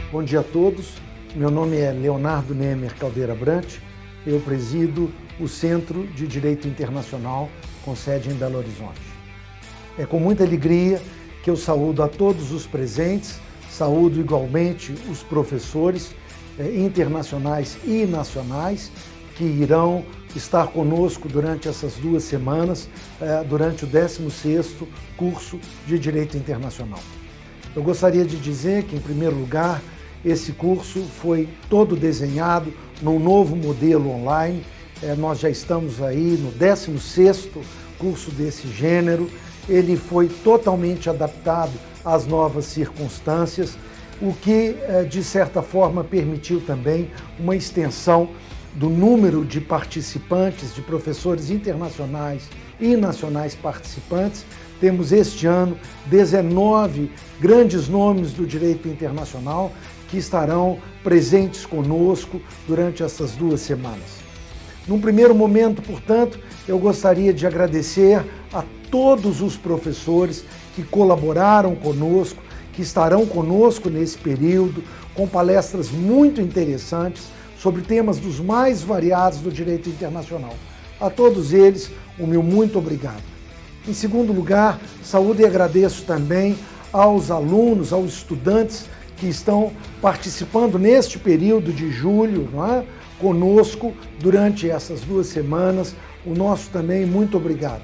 Bom dia a todos, meu nome é Leonardo Nemer Caldeira Brant, eu presido o Centro de Direito Internacional com sede em Belo Horizonte. É com muita alegria que eu saúdo a todos os presentes, saúdo igualmente os professores internacionais e nacionais que irão estar conosco durante essas 2 semanas, durante o 16º curso de Direito Internacional. Eu gostaria de dizer que, em primeiro lugar, esse curso foi todo desenhado num novo modelo online. Nós já estamos aí no 16º curso desse gênero. Ele foi totalmente adaptado às novas circunstâncias, o que, de certa forma, permitiu também uma extensão do número de participantes, de professores internacionais e nacionais participantes. Temos este ano 19 grandes nomes do direito internacional que estarão presentes conosco durante essas 2 semanas. Num primeiro momento, portanto, eu gostaria de agradecer a todos os professores que colaboraram conosco, que estarão conosco nesse período, com palestras muito interessantes sobre temas dos mais variados do direito internacional. A todos eles, o meu muito obrigado. Em segundo lugar, saúdo e agradeço também aos alunos, aos estudantes que estão participando neste período de julho, conosco durante essas 2 semanas. O nosso também muito obrigado.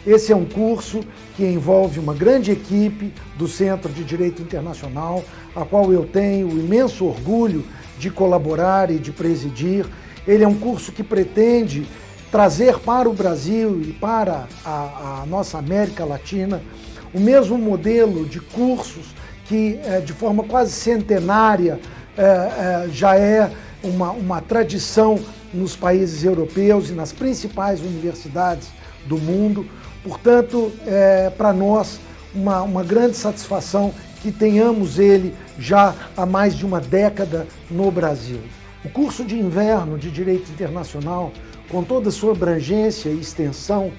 Esse é um curso que envolve uma grande equipe do Centro de Direito Internacional, a qual eu tenho o imenso orgulho de colaborar e de presidir. Ele é um curso que pretende trazer para o Brasil e para a nossa América Latina o mesmo modelo de cursos que, de forma quase centenária, já é uma tradição nos países europeus e nas principais universidades do mundo. Portanto, para nós uma grande satisfação que tenhamos ele já há mais de uma década no Brasil. O curso de inverno de Direito Internacional, com toda a sua abrangência e extensão,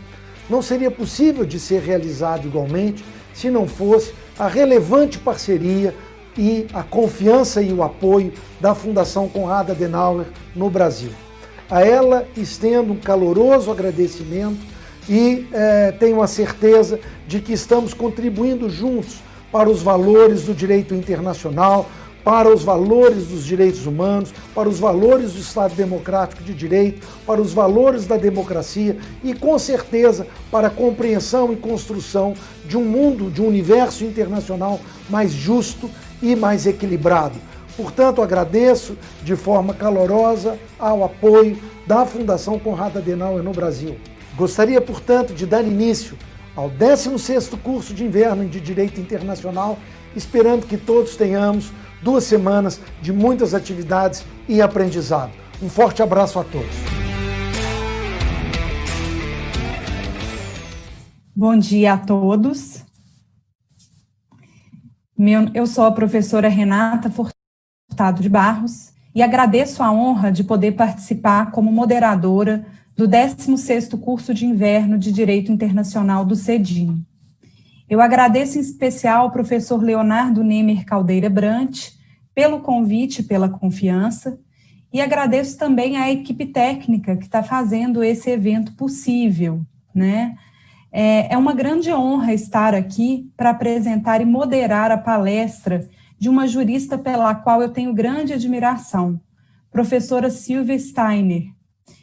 não seria possível de ser realizado igualmente se não fosse a relevante parceria e a confiança e o apoio da Fundação Konrad Adenauer no Brasil. A ela estendo um caloroso agradecimento e tenho a certeza de que estamos contribuindo juntos para os valores do direito internacional, para os valores dos direitos humanos, para os valores do Estado Democrático de Direito, para os valores da democracia e, com certeza, para a compreensão e construção de um mundo, de um universo internacional mais justo e mais equilibrado. Portanto, agradeço de forma calorosa ao apoio da Fundação Konrad Adenauer no Brasil. Gostaria, portanto, de dar início ao 16º curso de inverno de Direito Internacional, esperando que todos tenhamos 2 semanas de muitas atividades e aprendizado. Um forte abraço a todos. Bom dia a todos. Eu sou a professora Renata Furtado de Barros e agradeço a honra de poder participar como moderadora do 16º curso de inverno de Direito Internacional do CEDIM. Eu agradeço em especial ao professor Leonardo Nemer Caldeira Brant pelo convite e pela confiança, e agradeço também à equipe técnica que está fazendo esse evento possível, né? É uma grande honra estar aqui para apresentar e moderar a palestra de uma jurista pela qual eu tenho grande admiração, professora Silvia Steiner,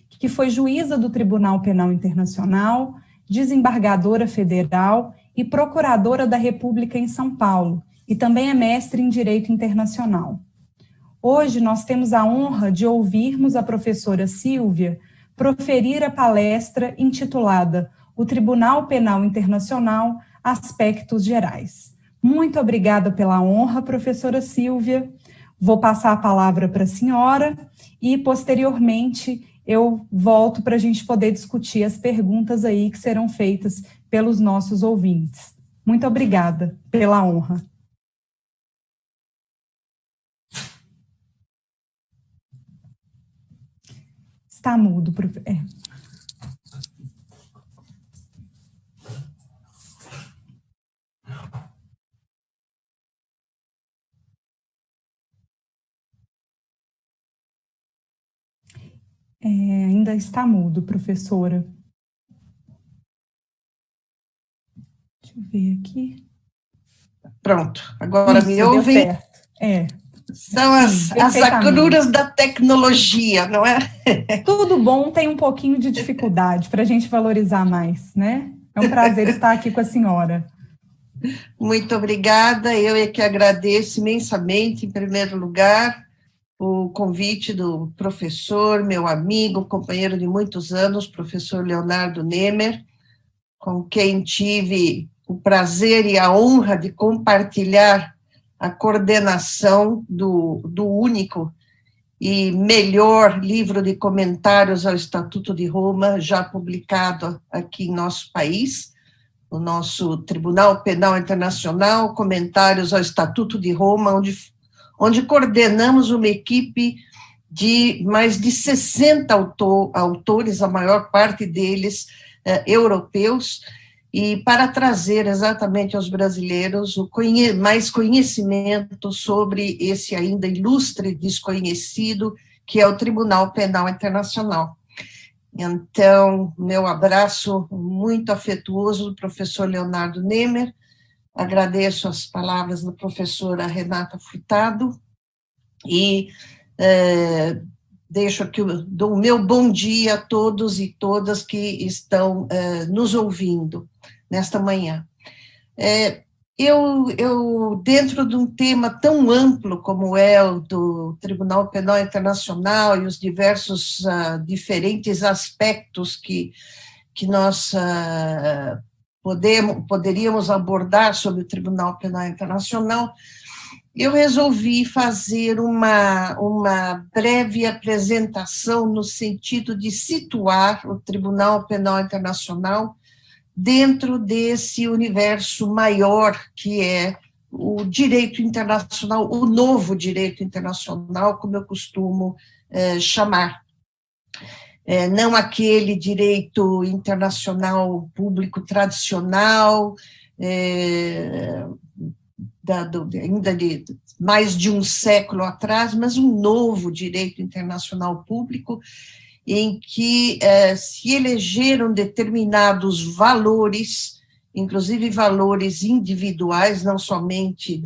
que foi juíza do Tribunal Penal Internacional, desembargadora federal e procuradora da República em São Paulo, e também é mestre em Direito Internacional. Hoje nós temos a honra de ouvirmos a professora Silvia proferir a palestra intitulada O Tribunal Penal Internacional, Aspectos Gerais. Muito obrigada pela honra, professora Silvia. Vou passar a palavra para a senhora e, posteriormente, eu volto para a gente poder discutir as perguntas aí que serão feitas pelos nossos ouvintes. Muito obrigada pela honra. Está mudo, professor. Ainda está mudo, professora. Deixa eu ver aqui. Pronto, agora Isso, me ouvem? deu certo. São as agruras da tecnologia, não é? Tudo bom tem um pouquinho de dificuldade para a gente valorizar mais, né? É um prazer estar aqui com a senhora. Muito obrigada, eu é que agradeço imensamente, em primeiro lugar, o convite do professor, meu amigo, companheiro de muitos anos, professor Leonardo Nemer, com quem tive o prazer e a honra de compartilhar a coordenação do único e melhor livro de comentários ao Estatuto de Roma, já publicado aqui em nosso país, o nosso Tribunal Penal Internacional, Comentários ao Estatuto de Roma, onde coordenamos uma equipe de mais de 60 autores, a maior parte deles europeus, e para trazer exatamente aos brasileiros mais conhecimento sobre esse ainda ilustre desconhecido, que é o Tribunal Penal Internacional. Então, meu abraço muito afetuoso do professor Leonardo Nemer, agradeço as palavras da professora Renata Furtado, e deixo aqui, dou o meu bom dia a todos e todas que estão nos ouvindo nesta manhã. Eu, dentro de um tema tão amplo como é o do Tribunal Penal Internacional e os diversos diferentes aspectos que nós poderíamos abordar sobre o Tribunal Penal Internacional, eu resolvi fazer uma breve apresentação no sentido de situar o Tribunal Penal Internacional dentro desse universo maior que é o direito internacional, o novo direito internacional, como eu costumo chamar. Não aquele direito internacional público tradicional, ainda de mais de um século atrás, mas um novo direito internacional público, em que se elegeram determinados valores, inclusive valores individuais, não somente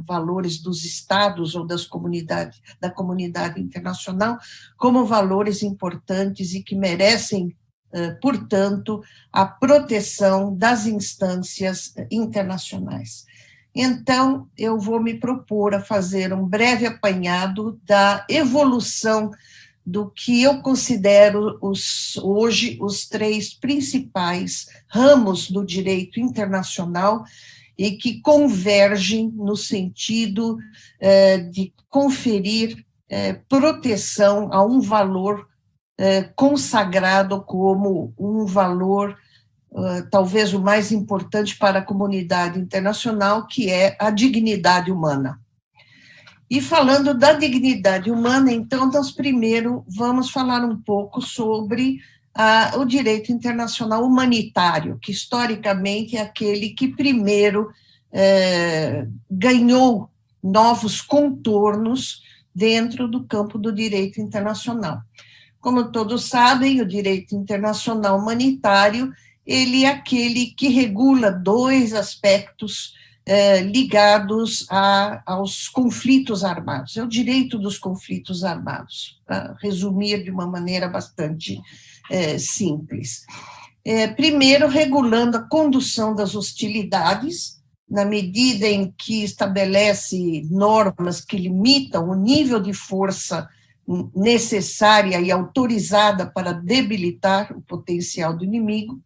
valores dos estados ou da comunidade internacional, como valores importantes e que merecem, portanto, a proteção das instâncias internacionais. Então, eu vou me propor a fazer um breve apanhado da evolução do que eu considero hoje os 3 principais ramos do direito internacional e que convergem no sentido de conferir proteção a um valor consagrado como um valor talvez o mais importante para a comunidade internacional, que é a dignidade humana. E falando da dignidade humana, então, nós primeiro vamos falar um pouco sobre o direito internacional humanitário, que historicamente é aquele que primeiro ganhou novos contornos dentro do campo do direito internacional. Como todos sabem, o direito internacional humanitário, ele é aquele que regula 2 aspectos ligados aos conflitos armados. É o direito dos conflitos armados, para resumir de uma maneira bastante simples. Primeiro, regulando a condução das hostilidades, na medida em que estabelece normas que limitam o nível de força necessária e autorizada para debilitar o potencial do inimigo,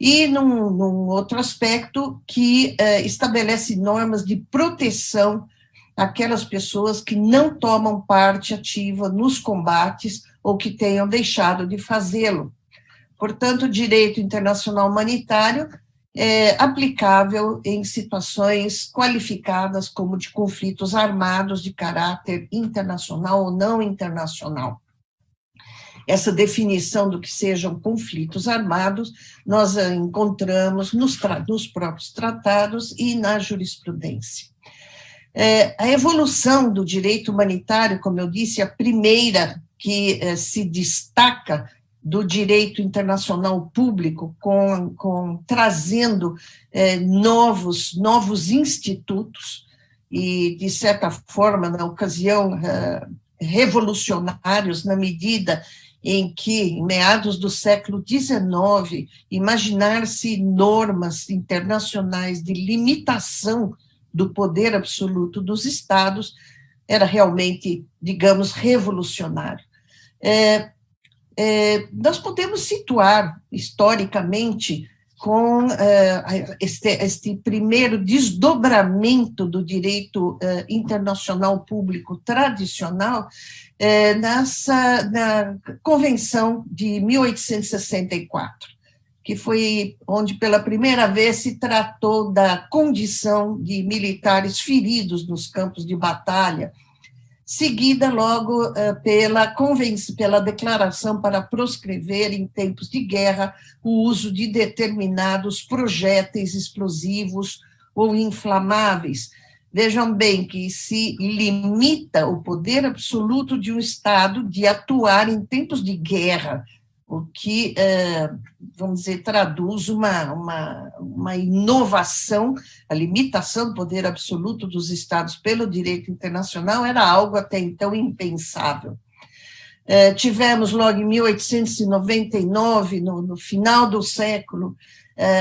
e num outro aspecto que estabelece normas de proteção àquelas pessoas que não tomam parte ativa nos combates ou que tenham deixado de fazê-lo. Portanto, o direito internacional humanitário é aplicável em situações qualificadas como de conflitos armados de caráter internacional ou não internacional. Essa definição do que sejam conflitos armados, nós a encontramos nos próprios tratados e na jurisprudência. A evolução do direito humanitário, como eu disse, a primeira que se destaca do direito internacional público, trazendo novos institutos, e, de certa forma, na ocasião, revolucionários, na medida em que, em meados do século XIX, imaginar-se normas internacionais de limitação do poder absoluto dos Estados era realmente, digamos, revolucionário. Nós podemos situar, historicamente, com este primeiro desdobramento do direito internacional público tradicional na Convenção de 1864, que foi onde pela primeira vez se tratou da condição de militares feridos nos campos de batalha, seguida logo pela declaração para proscrever em tempos de guerra o uso de determinados projéteis explosivos ou inflamáveis. Vejam bem que se limita o poder absoluto de um Estado de atuar em tempos de guerra, o que, vamos dizer, traduz uma inovação. A limitação do poder absoluto dos Estados pelo direito internacional era algo até então impensável. Tivemos logo em 1899, no final do século,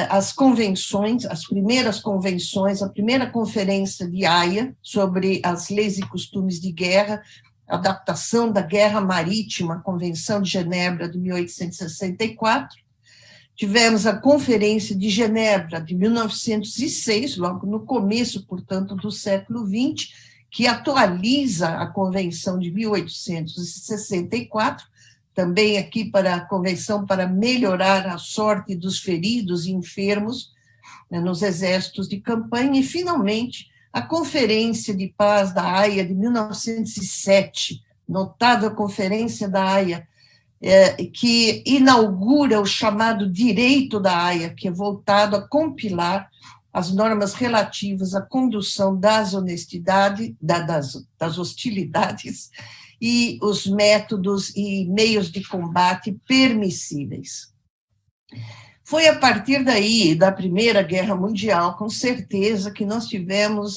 as convenções, as primeiras convenções, a primeira conferência de Haia sobre as leis e costumes de guerra, adaptação da guerra marítima, a Convenção de Genebra de 1864. Tivemos a Conferência de Genebra de 1906, logo no começo, portanto, do século XX, que atualiza a Convenção de 1864, também aqui para a Convenção para melhorar a sorte dos feridos e enfermos nos exércitos de campanha, e, finalmente, a Conferência de Paz da Haia de 1907, notável Conferência da Haia, que inaugura o chamado Direito da Haia, que é voltado a compilar as normas relativas à condução das hostilidades e os métodos e meios de combate permissíveis. Foi a partir daí, da Primeira Guerra Mundial, com certeza, que nós tivemos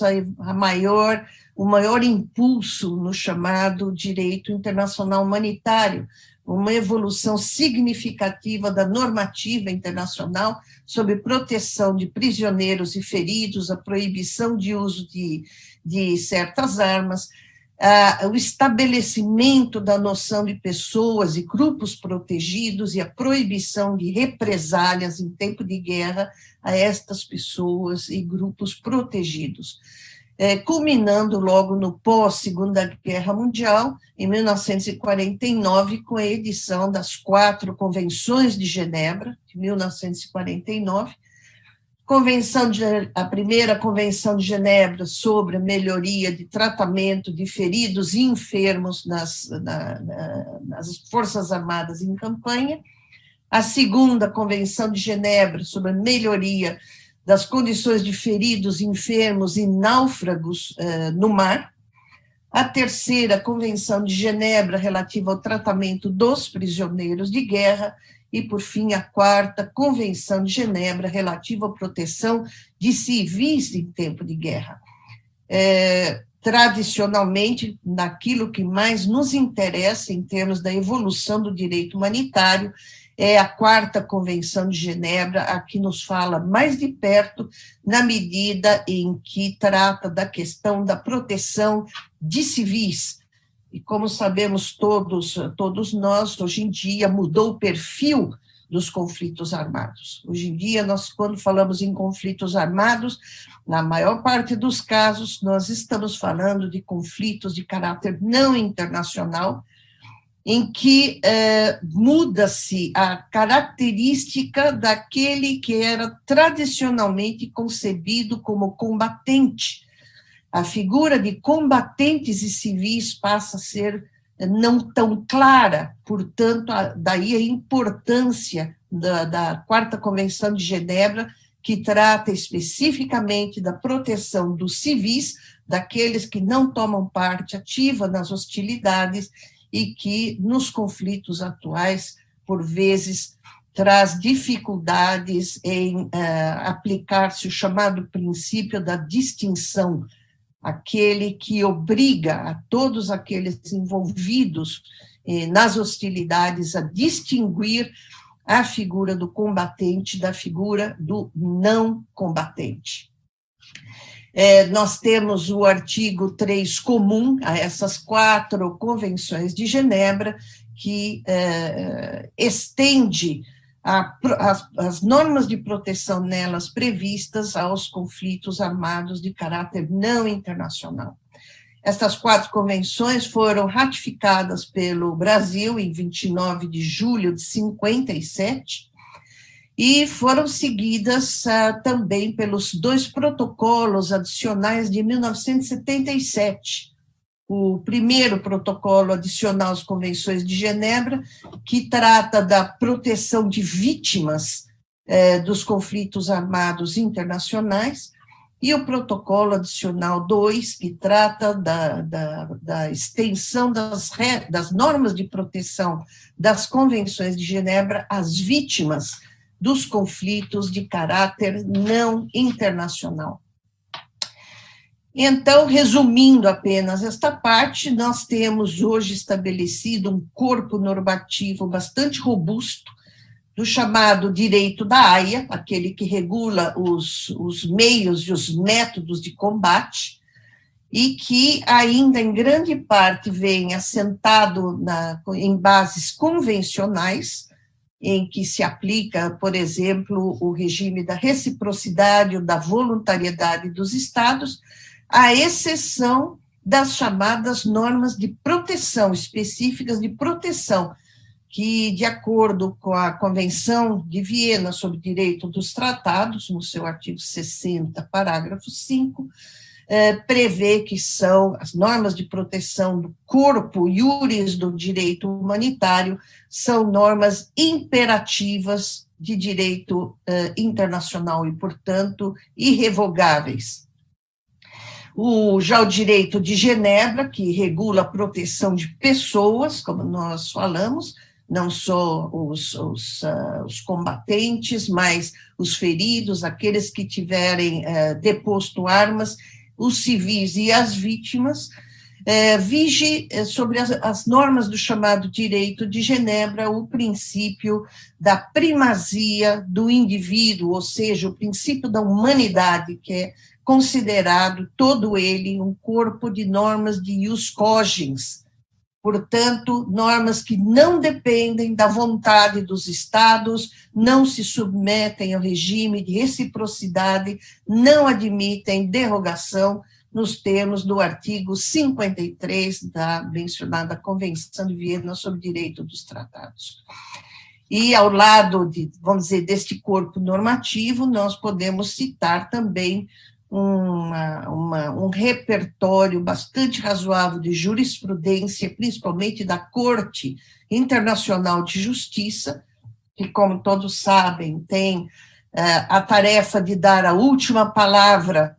o maior impulso no chamado direito internacional humanitário, uma evolução significativa da normativa internacional sobre proteção de prisioneiros e feridos, a proibição de uso de certas armas, o estabelecimento da noção de pessoas e grupos protegidos e a proibição de represálias em tempo de guerra a estas pessoas e grupos protegidos, culminando logo no pós-Segunda Guerra Mundial, em 1949, com a edição das 4 Convenções de Genebra, de 1949, a primeira Convenção de Genebra sobre a melhoria de tratamento de feridos e enfermos nas Forças Armadas em campanha, a segunda Convenção de Genebra sobre a melhoria das condições de feridos, enfermos e náufragos no mar, a terceira Convenção de Genebra relativa ao tratamento dos prisioneiros de guerra, e, por fim, a 4ª Convenção de Genebra relativa à proteção de civis em tempo de guerra. Tradicionalmente, naquilo que mais nos interessa em termos da evolução do direito humanitário, é a 4ª Convenção de Genebra, a que nos fala mais de perto, na medida em que trata da questão da proteção de civis. E como sabemos todos nós, hoje em dia mudou o perfil dos conflitos armados. Hoje em dia, nós, quando falamos em conflitos armados, na maior parte dos casos, nós estamos falando de conflitos de caráter não internacional, em que muda-se a característica daquele que era tradicionalmente concebido como combatente. A figura de combatentes e civis passa a ser não tão clara, portanto, daí a importância da 4ª Convenção de Genebra, que trata especificamente da proteção dos civis, daqueles que não tomam parte ativa nas hostilidades, e que, nos conflitos atuais, por vezes, traz dificuldades em aplicar-se o chamado princípio da distinção, aquele que obriga a todos aqueles envolvidos nas hostilidades a distinguir a figura do combatente da figura do não combatente. Nós temos o artigo 3 comum a essas 4 convenções de Genebra, que estende as normas de proteção nelas previstas aos conflitos armados de caráter não internacional. Estas 4 convenções foram ratificadas pelo Brasil em 29 de julho de 57 e foram seguidas também pelos 2 protocolos adicionais de 1977. O primeiro protocolo adicional às convenções de Genebra, que trata da proteção de vítimas dos conflitos armados internacionais, e o protocolo adicional 2, que trata da extensão das normas de proteção das convenções de Genebra às vítimas dos conflitos de caráter não internacional. Então, resumindo apenas esta parte, nós temos hoje estabelecido um corpo normativo bastante robusto, do chamado direito da Haia, aquele que regula os meios e os métodos de combate, e que ainda em grande parte vem assentado em bases convencionais, em que se aplica, por exemplo, o regime da reciprocidade ou da voluntariedade dos Estados, à exceção das chamadas normas de proteção, específicas de proteção, que, de acordo com a Convenção de Viena sobre o Direito dos Tratados, no seu artigo 60, parágrafo 5, prevê que são as normas de proteção do corpo iuris do direito humanitário, são normas imperativas de direito internacional e, portanto, irrevogáveis. Já o direito de Genebra, que regula a proteção de pessoas, como nós falamos, não só os combatentes, mas os feridos, aqueles que tiverem deposto armas, os civis e as vítimas, vige sobre as normas do chamado direito de Genebra o princípio da primazia do indivíduo, ou seja, o princípio da humanidade, que é considerado todo ele um corpo de normas de ius cogens, portanto, normas que não dependem da vontade dos Estados, não se submetem ao regime de reciprocidade, não admitem derrogação nos termos do artigo 53 da mencionada Convenção de Viena sobre o Direito dos Tratados. E ao lado, vamos dizer, deste corpo normativo, nós podemos citar também um repertório bastante razoável de jurisprudência, principalmente da Corte Internacional de Justiça, que, como todos sabem, tem a tarefa de dar a última palavra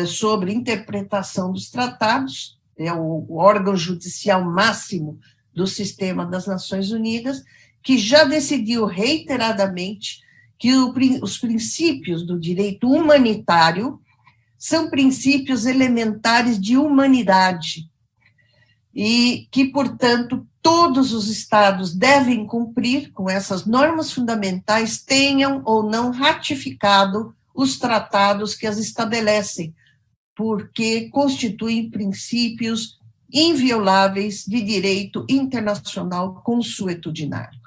sobre interpretação dos tratados, é o órgão judicial máximo do sistema das Nações Unidas, que já decidiu reiteradamente que os princípios do direito humanitário são princípios elementares de humanidade e que, portanto, todos os Estados devem cumprir com essas normas fundamentais, tenham ou não ratificado os tratados que as estabelecem, porque constituem princípios invioláveis de direito internacional consuetudinário.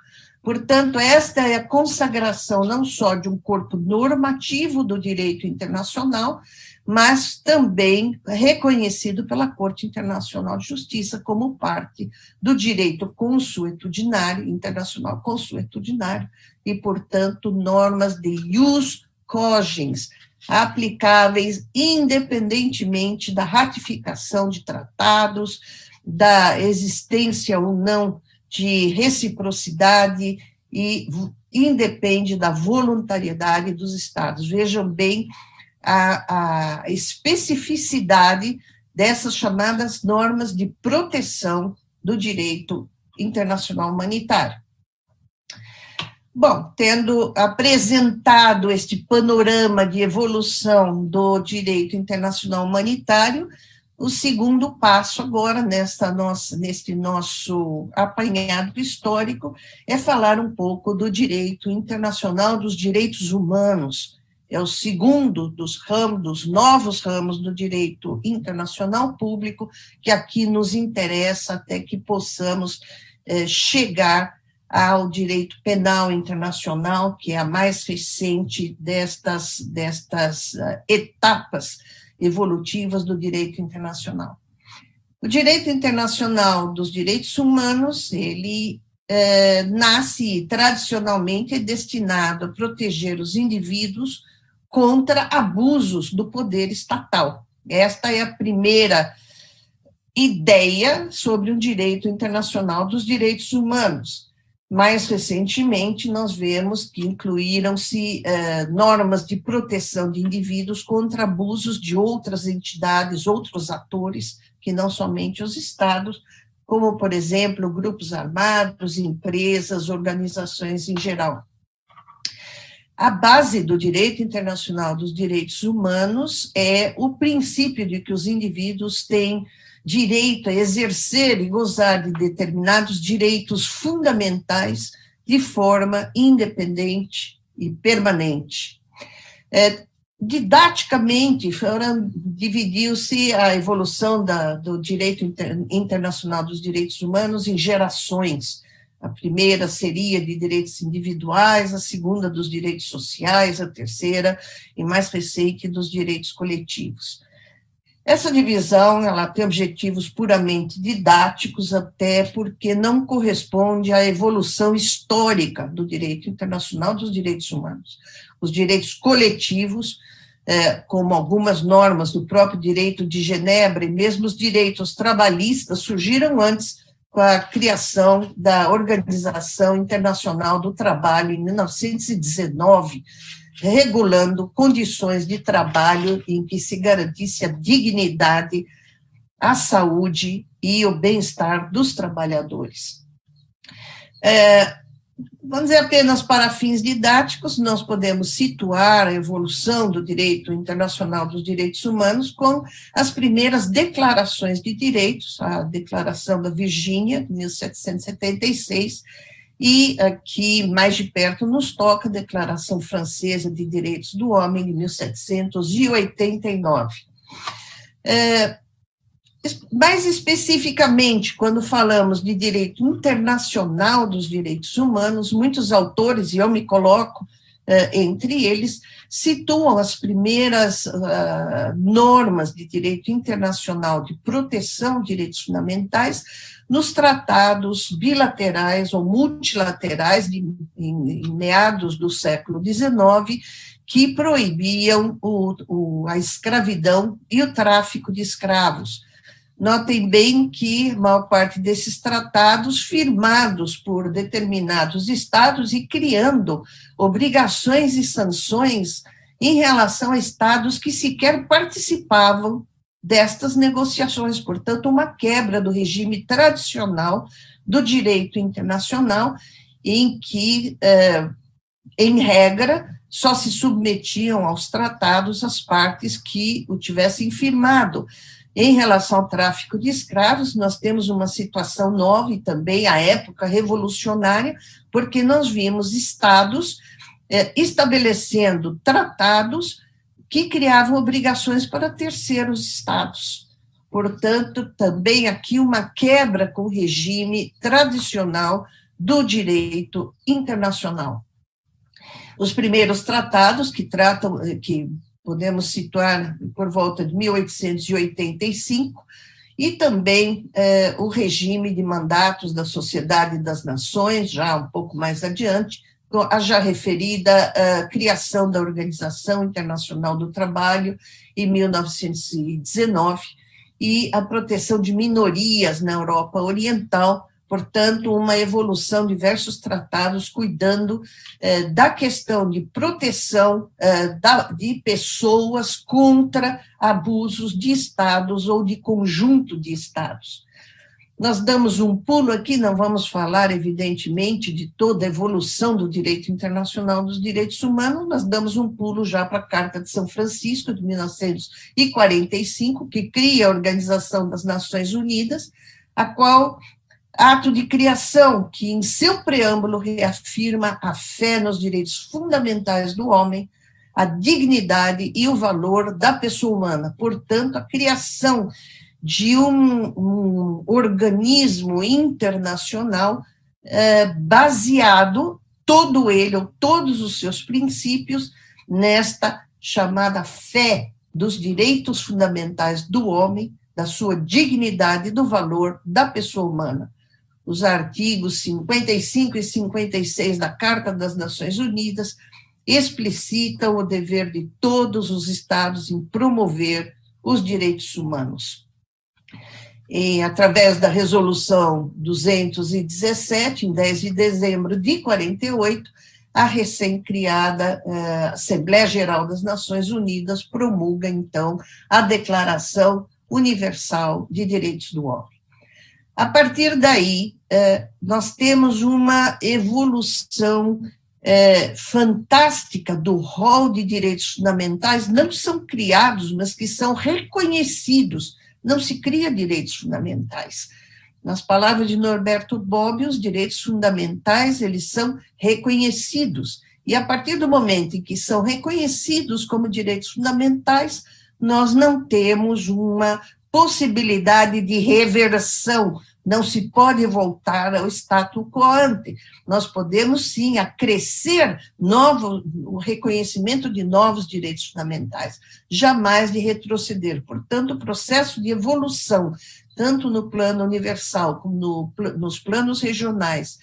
Portanto, esta é a consagração não só de um corpo normativo do direito internacional, mas também reconhecido pela Corte Internacional de Justiça como parte do direito consuetudinário, internacional consuetudinário, e, portanto, normas de ius cogens, aplicáveis independentemente da ratificação de tratados, da existência ou não de reciprocidade e independe da voluntariedade dos Estados. Vejam bem a especificidade dessas chamadas normas de proteção do direito internacional humanitário. Bom, tendo apresentado este panorama de evolução do direito internacional humanitário, o segundo passo agora, neste nosso apanhado histórico, é falar um pouco do direito internacional dos direitos humanos. É o segundo dos novos ramos do direito internacional público, que aqui nos interessa até que possamos chegar ao direito penal internacional, que é a mais recente destas etapas evolutivas do direito internacional. O direito internacional dos direitos humanos, ele nasce tradicionalmente é destinado a proteger os indivíduos contra abusos do poder estatal. Esta é a primeira ideia sobre o direito internacional dos direitos humanos. Mais recentemente, nós vemos que incluíram-se normas de proteção de indivíduos contra abusos de outras entidades, outros atores, que não somente os estados, como, por exemplo, grupos armados, empresas, organizações em geral. A base do direito internacional dos direitos humanos é o princípio de que os indivíduos têm direito a exercer e gozar de determinados direitos fundamentais de forma independente e permanente. Didaticamente, dividiu-se a evolução do direito internacional dos direitos humanos em gerações. A primeira seria de direitos individuais, a segunda dos direitos sociais, a terceira, e mais recente, dos direitos coletivos. Essa divisão, ela tem objetivos puramente didáticos, até porque não corresponde à evolução histórica do direito internacional dos direitos humanos. Os direitos coletivos, como algumas normas do próprio direito de Genebra e mesmo os direitos trabalhistas, surgiram antes com a criação da Organização Internacional do Trabalho em 1919, regulando condições de trabalho em que se garantisse a dignidade, a saúde e o bem-estar dos trabalhadores. Vamos dizer, apenas para fins didáticos, nós podemos situar a evolução do direito internacional dos direitos humanos com as primeiras declarações de direitos, a Declaração da Virgínia, de 1776, e aqui, mais de perto, nos toca a Declaração Francesa de Direitos do Homem, de 1789. Mais especificamente, quando falamos de direito internacional dos direitos humanos, muitos autores, e eu me coloco entre eles, situam as primeiras normas de direito internacional de proteção de direitos fundamentais nos tratados bilaterais ou multilaterais em meados do século XIX, que proibiam a escravidão e o tráfico de escravos. Notem bem que a maior parte desses tratados firmados por determinados estados e criando obrigações e sanções em relação a estados que sequer participavam destas negociações, portanto, uma quebra do regime tradicional do direito internacional, em que, em regra, só se submetiam aos tratados as partes que o tivessem firmado. Em relação ao tráfico de escravos, nós temos uma situação nova e também à época revolucionária, porque nós vimos estados estabelecendo tratados que criavam obrigações para terceiros estados. Portanto, também aqui uma quebra com o regime tradicional do direito internacional. Os primeiros tratados que podemos situar por volta de 1885, e também o regime de mandatos da Sociedade das Nações, já um pouco mais adiante, a já referida criação da Organização Internacional do Trabalho em 1919, e a proteção de minorias na Europa Oriental, portanto, uma evolução de diversos tratados cuidando da questão de proteção de pessoas contra abusos de estados ou de conjunto de estados. Nós damos um pulo aqui, não vamos falar, evidentemente, de toda a evolução do direito internacional dos direitos humanos, nós damos um pulo já para a Carta de São Francisco, de 1945, que cria a Organização das Nações Unidas, a qual, ato de criação, que em seu preâmbulo reafirma a fé nos direitos fundamentais do homem, a dignidade e o valor da pessoa humana, portanto, a criação de um organismo internacional baseado, todo ele, ou todos os seus princípios, nesta chamada fé dos direitos fundamentais do homem, da sua dignidade e do valor da pessoa humana. Os artigos 55 e 56 da Carta das Nações Unidas explicitam o dever de todos os Estados em promover os direitos humanos. E, através da Resolução 217, em 10 de dezembro de 48, a recém-criada Assembleia Geral das Nações Unidas promulga, então, a Declaração Universal de Direitos do Homem. A partir daí, nós temos uma evolução fantástica do rol de direitos fundamentais, não que são criados, mas que são reconhecidos. Não se cria direitos fundamentais. Nas palavras de Norberto Bobbio, os direitos fundamentais, eles são reconhecidos. E a partir do momento em que são reconhecidos como direitos fundamentais, nós não temos uma possibilidade de reversão, não se pode voltar ao status quo ante. Nós podemos, sim, acrescer o reconhecimento de novos direitos fundamentais, jamais de retroceder. Portanto, o processo de evolução, tanto no plano universal como nos planos regionais,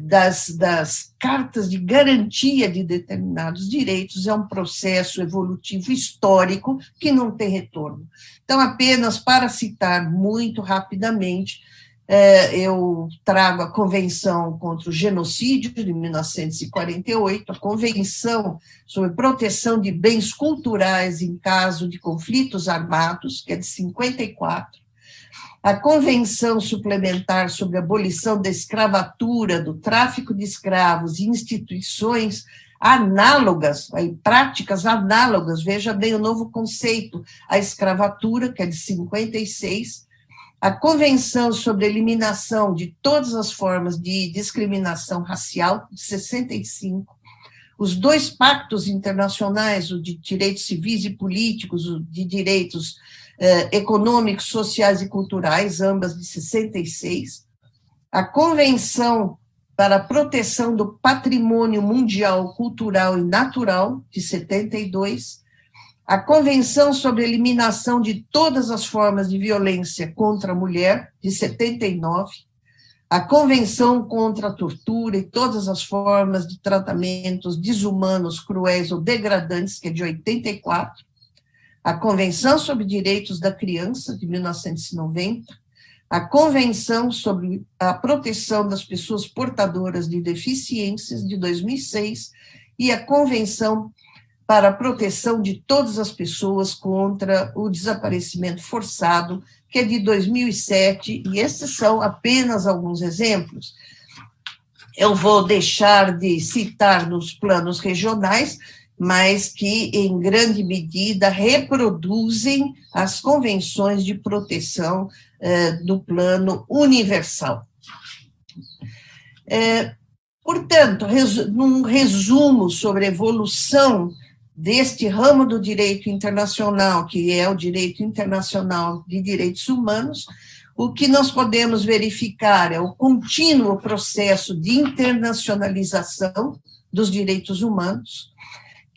das cartas de garantia de determinados direitos, é um processo evolutivo histórico que não tem retorno. Então, apenas para citar muito rapidamente, eu trago a Convenção contra o Genocídio, de 1948, a Convenção sobre Proteção de Bens Culturais em caso de conflitos armados, que é de 54, a Convenção Suplementar sobre a Abolição da Escravatura, do Tráfico de Escravos e instituições análogas, práticas análogas, veja bem o novo conceito, a escravatura, que é de 56, a Convenção sobre a Eliminação de Todas as Formas de Discriminação Racial, de 65, os dois pactos internacionais, o de direitos civis e políticos, o de direitos econômicos, sociais e culturais, ambas de 66, a Convenção para a Proteção do Patrimônio Mundial, Cultural e Natural, de 72, a Convenção sobre a Eliminação de Todas as Formas de Violência contra a Mulher, de 79, a Convenção contra a Tortura e Todas as Formas de Tratamentos Desumanos, Cruéis ou Degradantes, que é de 84, a Convenção sobre Direitos da Criança, de 1990, a Convenção sobre a Proteção das Pessoas Portadoras de Deficiências, de 2006, e a Convenção para a Proteção de Todas as Pessoas contra o Desaparecimento Forçado, que é de 2007, e esses são apenas alguns exemplos. Eu vou deixar de citar nos planos regionais, mas que, em grande medida, reproduzem as convenções de proteção do plano universal. Portanto, num resumo sobre a evolução deste ramo do direito internacional, que é o direito internacional de direitos humanos, o que nós podemos verificar é o contínuo processo de internacionalização dos direitos humanos,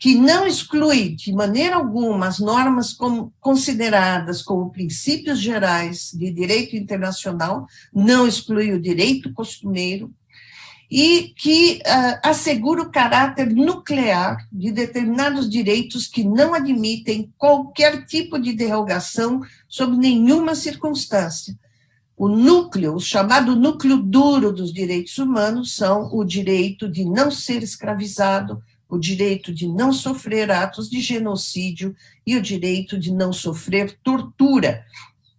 que não exclui de maneira alguma as normas consideradas como princípios gerais de direito internacional, não exclui o direito costumeiro, e que assegura o caráter nuclear de determinados direitos que não admitem qualquer tipo de derrogação sob nenhuma circunstância. O núcleo, o chamado núcleo duro dos direitos humanos, são o direito de não ser escravizado, o direito de não sofrer atos de genocídio e o direito de não sofrer tortura.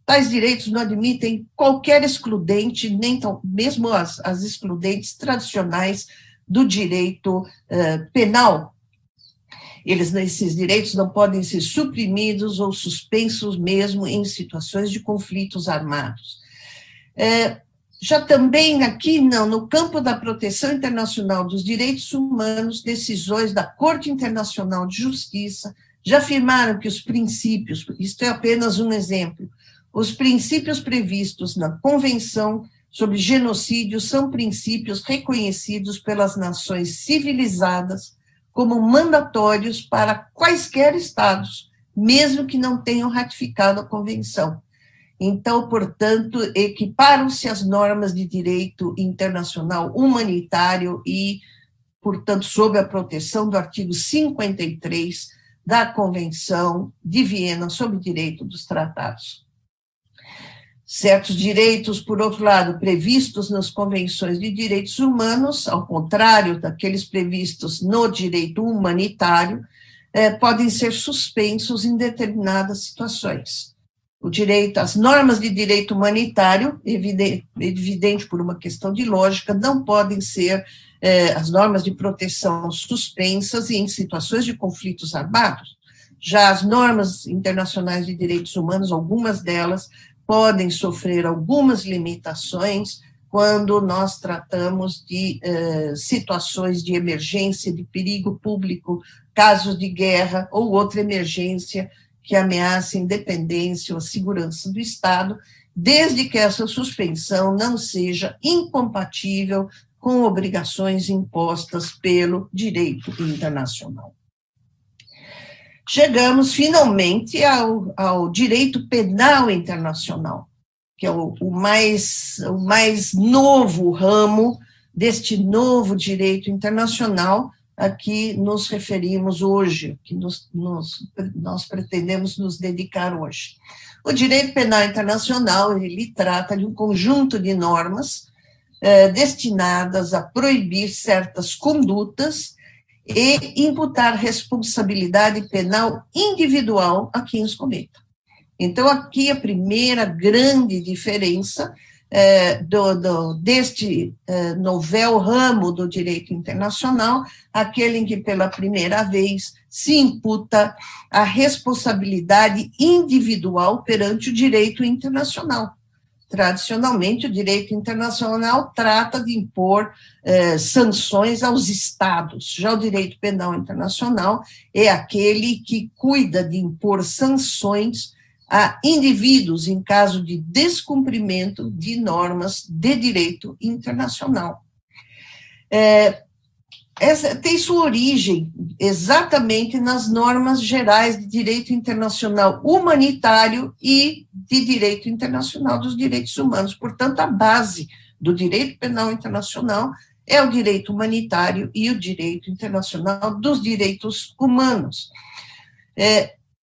Tais direitos não admitem qualquer excludente, nem mesmo as excludentes tradicionais do direito penal. Esses direitos não podem ser suprimidos ou suspensos mesmo em situações de conflitos armados. Já também aqui, no campo da proteção internacional dos direitos humanos, decisões da Corte Internacional de Justiça já afirmaram que os princípios, isto é apenas um exemplo, os princípios previstos na Convenção sobre Genocídio são princípios reconhecidos pelas nações civilizadas como mandatórios para quaisquer estados, mesmo que não tenham ratificado a Convenção. Então, portanto, equiparam-se as normas de direito internacional humanitário e, portanto, sob a proteção do artigo 53 da Convenção de Viena sobre o Direito dos Tratados. Certos direitos, por outro lado, previstos nas convenções de direitos humanos, ao contrário daqueles previstos no direito humanitário, podem ser suspensos em determinadas situações. As normas de direito humanitário, evidente por uma questão de lógica, não podem ser as normas de proteção suspensas em situações de conflitos armados. Já as normas internacionais de direitos humanos, algumas delas, podem sofrer algumas limitações quando nós tratamos de situações de emergência, de perigo público, casos de guerra ou outra emergência que ameaça a independência ou a segurança do Estado, desde que essa suspensão não seja incompatível com obrigações impostas pelo direito internacional. Chegamos, finalmente, ao direito penal internacional, que é o mais novo ramo deste novo direito internacional a que nos referimos hoje, que nós pretendemos nos dedicar hoje. O direito penal internacional, ele trata de um conjunto de normas destinadas a proibir certas condutas e imputar responsabilidade penal individual a quem os cometa. Então, aqui a primeira grande diferença deste novel ramo do direito internacional, aquele em que pela primeira vez se imputa a responsabilidade individual perante o direito internacional. Tradicionalmente, o direito internacional trata de impor sanções aos estados. Já o direito penal internacional é aquele que cuida de impor sanções a indivíduos em caso de descumprimento de normas de direito internacional. Essa tem sua origem exatamente nas normas gerais de direito internacional humanitário e de direito internacional dos direitos humanos. Portanto, a base do direito penal internacional é o direito humanitário e o direito internacional dos direitos humanos.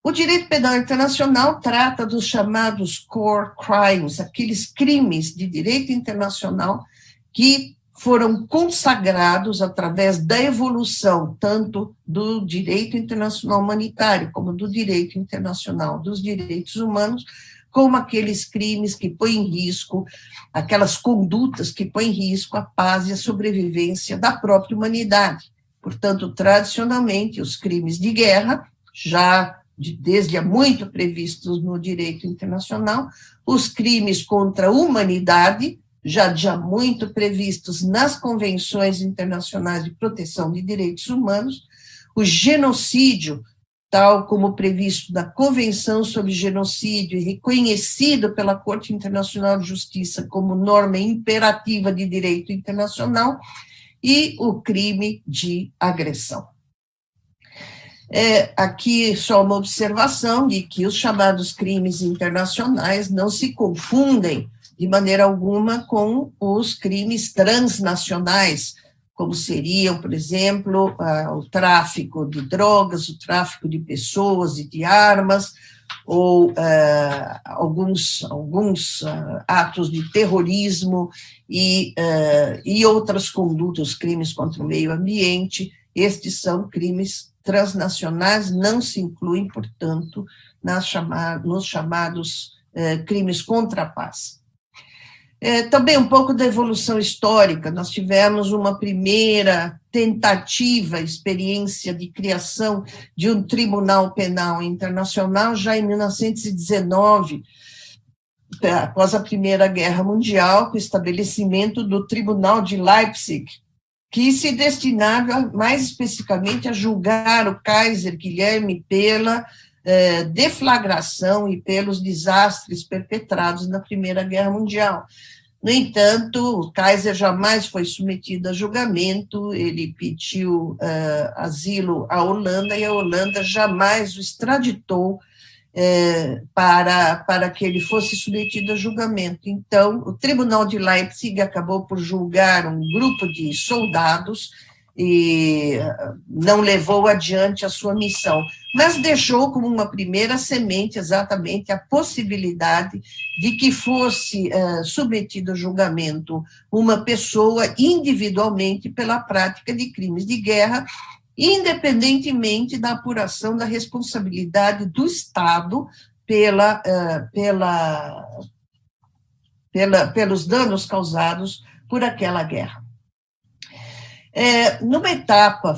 O direito penal internacional trata dos chamados core crimes, aqueles crimes de direito internacional que foram consagrados através da evolução, tanto do direito internacional humanitário, como do direito internacional dos direitos humanos, como aqueles crimes que põem em risco, aquelas condutas que põem em risco a paz e a sobrevivência da própria humanidade. Portanto, tradicionalmente, os crimes de guerra, já desde há muito previstos no direito internacional, os crimes contra a humanidade, já muito previstos nas convenções internacionais de proteção de direitos humanos, o genocídio, tal como previsto na Convenção sobre Genocídio e reconhecido pela Corte Internacional de Justiça como norma imperativa de direito internacional, e o crime de agressão. Aqui só uma observação de que os chamados crimes internacionais não se confundem de maneira alguma com os crimes transnacionais, como seriam, por exemplo, o tráfico de drogas, o tráfico de pessoas e de armas, ou alguns atos de terrorismo e outras condutas, crimes contra o meio ambiente. Estes são crimes transnacionais, não se incluem, portanto, nos chamados crimes contra a paz. Também um pouco da evolução histórica, nós tivemos uma primeira tentativa, experiência de criação de um Tribunal Penal Internacional já em 1919, após a Primeira Guerra Mundial, com o estabelecimento do Tribunal de Leipzig, que se destinava mais especificamente a julgar o Kaiser Guilherme pela deflagração e pelos desastres perpetrados na Primeira Guerra Mundial. No entanto, o Kaiser jamais foi submetido a julgamento, ele pediu asilo à Holanda, e a Holanda jamais o extraditou para que ele fosse submetido a julgamento. Então, o Tribunal de Leipzig acabou por julgar um grupo de soldados e não levou adiante a sua missão, mas deixou como uma primeira semente exatamente a possibilidade de que fosse submetido a julgamento uma pessoa individualmente pela prática de crimes de guerra, independentemente da apuração da responsabilidade do Estado pelos danos causados por aquela guerra. Numa etapa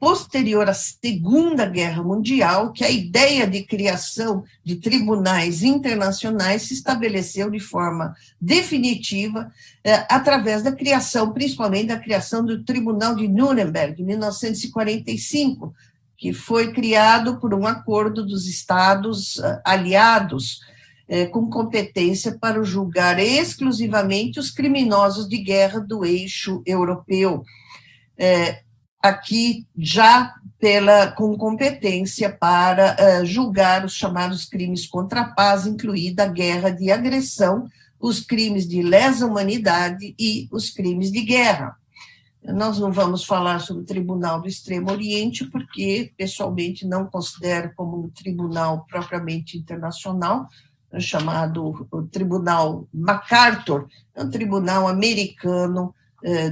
posterior à Segunda Guerra Mundial, que a ideia de criação de tribunais internacionais se estabeleceu de forma definitiva através da criação, principalmente da criação do Tribunal de Nuremberg, em 1945, que foi criado por um acordo dos Estados aliados, com competência para julgar exclusivamente os criminosos de guerra do eixo europeu, aqui já com competência para julgar os chamados crimes contra a paz, incluída a guerra de agressão, os crimes de lesa humanidade e os crimes de guerra. Nós não vamos falar sobre o Tribunal do Extremo Oriente, porque, pessoalmente, não considero como um tribunal propriamente internacional, chamado o Tribunal MacArthur, é um tribunal americano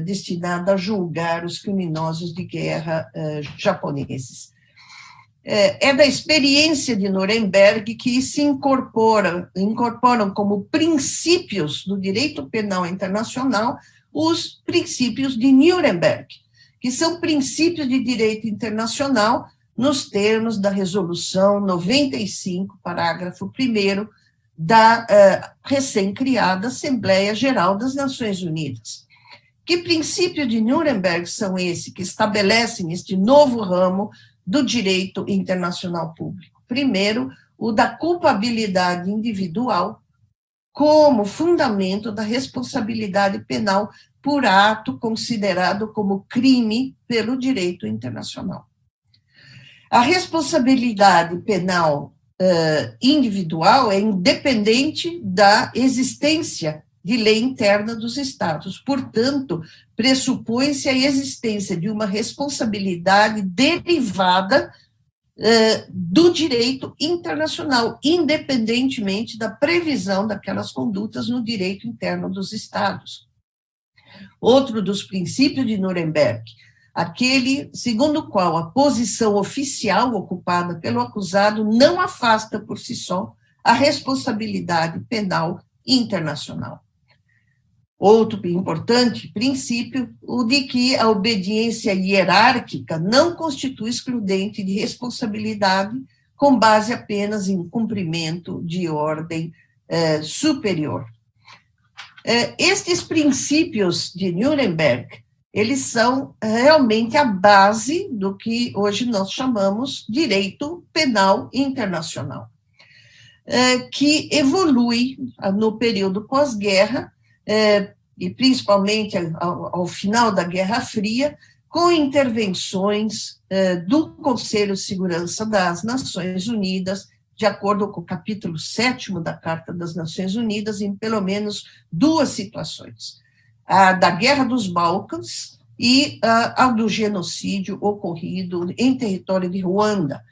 destinado a julgar os criminosos de guerra japoneses. É da experiência de Nuremberg que se incorporam como princípios do direito penal internacional os princípios de Nuremberg, que são princípios de direito internacional nos termos da Resolução 95, parágrafo 1º, da recém-criada Assembleia Geral das Nações Unidas. Que princípios de Nuremberg são esses que estabelecem este novo ramo do direito internacional público? Primeiro, o da culpabilidade individual como fundamento da responsabilidade penal por ato considerado como crime pelo direito internacional. A responsabilidade penal individual é independente da existência de lei interna dos Estados. Portanto, pressupõe-se a existência de uma responsabilidade derivada do direito internacional, independentemente da previsão daquelas condutas no direito interno dos Estados. Outro dos princípios de Nuremberg, aquele segundo o qual a posição oficial ocupada pelo acusado não afasta por si só a responsabilidade penal internacional. Outro importante princípio, o de que a obediência hierárquica não constitui excludente de responsabilidade com base apenas em cumprimento de ordem superior. Estes princípios de Nuremberg, eles são realmente a base do que hoje nós chamamos direito penal internacional, que evolui no período pós-guerra, e principalmente ao final da Guerra Fria, com intervenções do Conselho de Segurança das Nações Unidas, de acordo com o capítulo 7º da Carta das Nações Unidas, em pelo menos duas situações: a da Guerra dos Balcãs e a do genocídio ocorrido em território de Ruanda.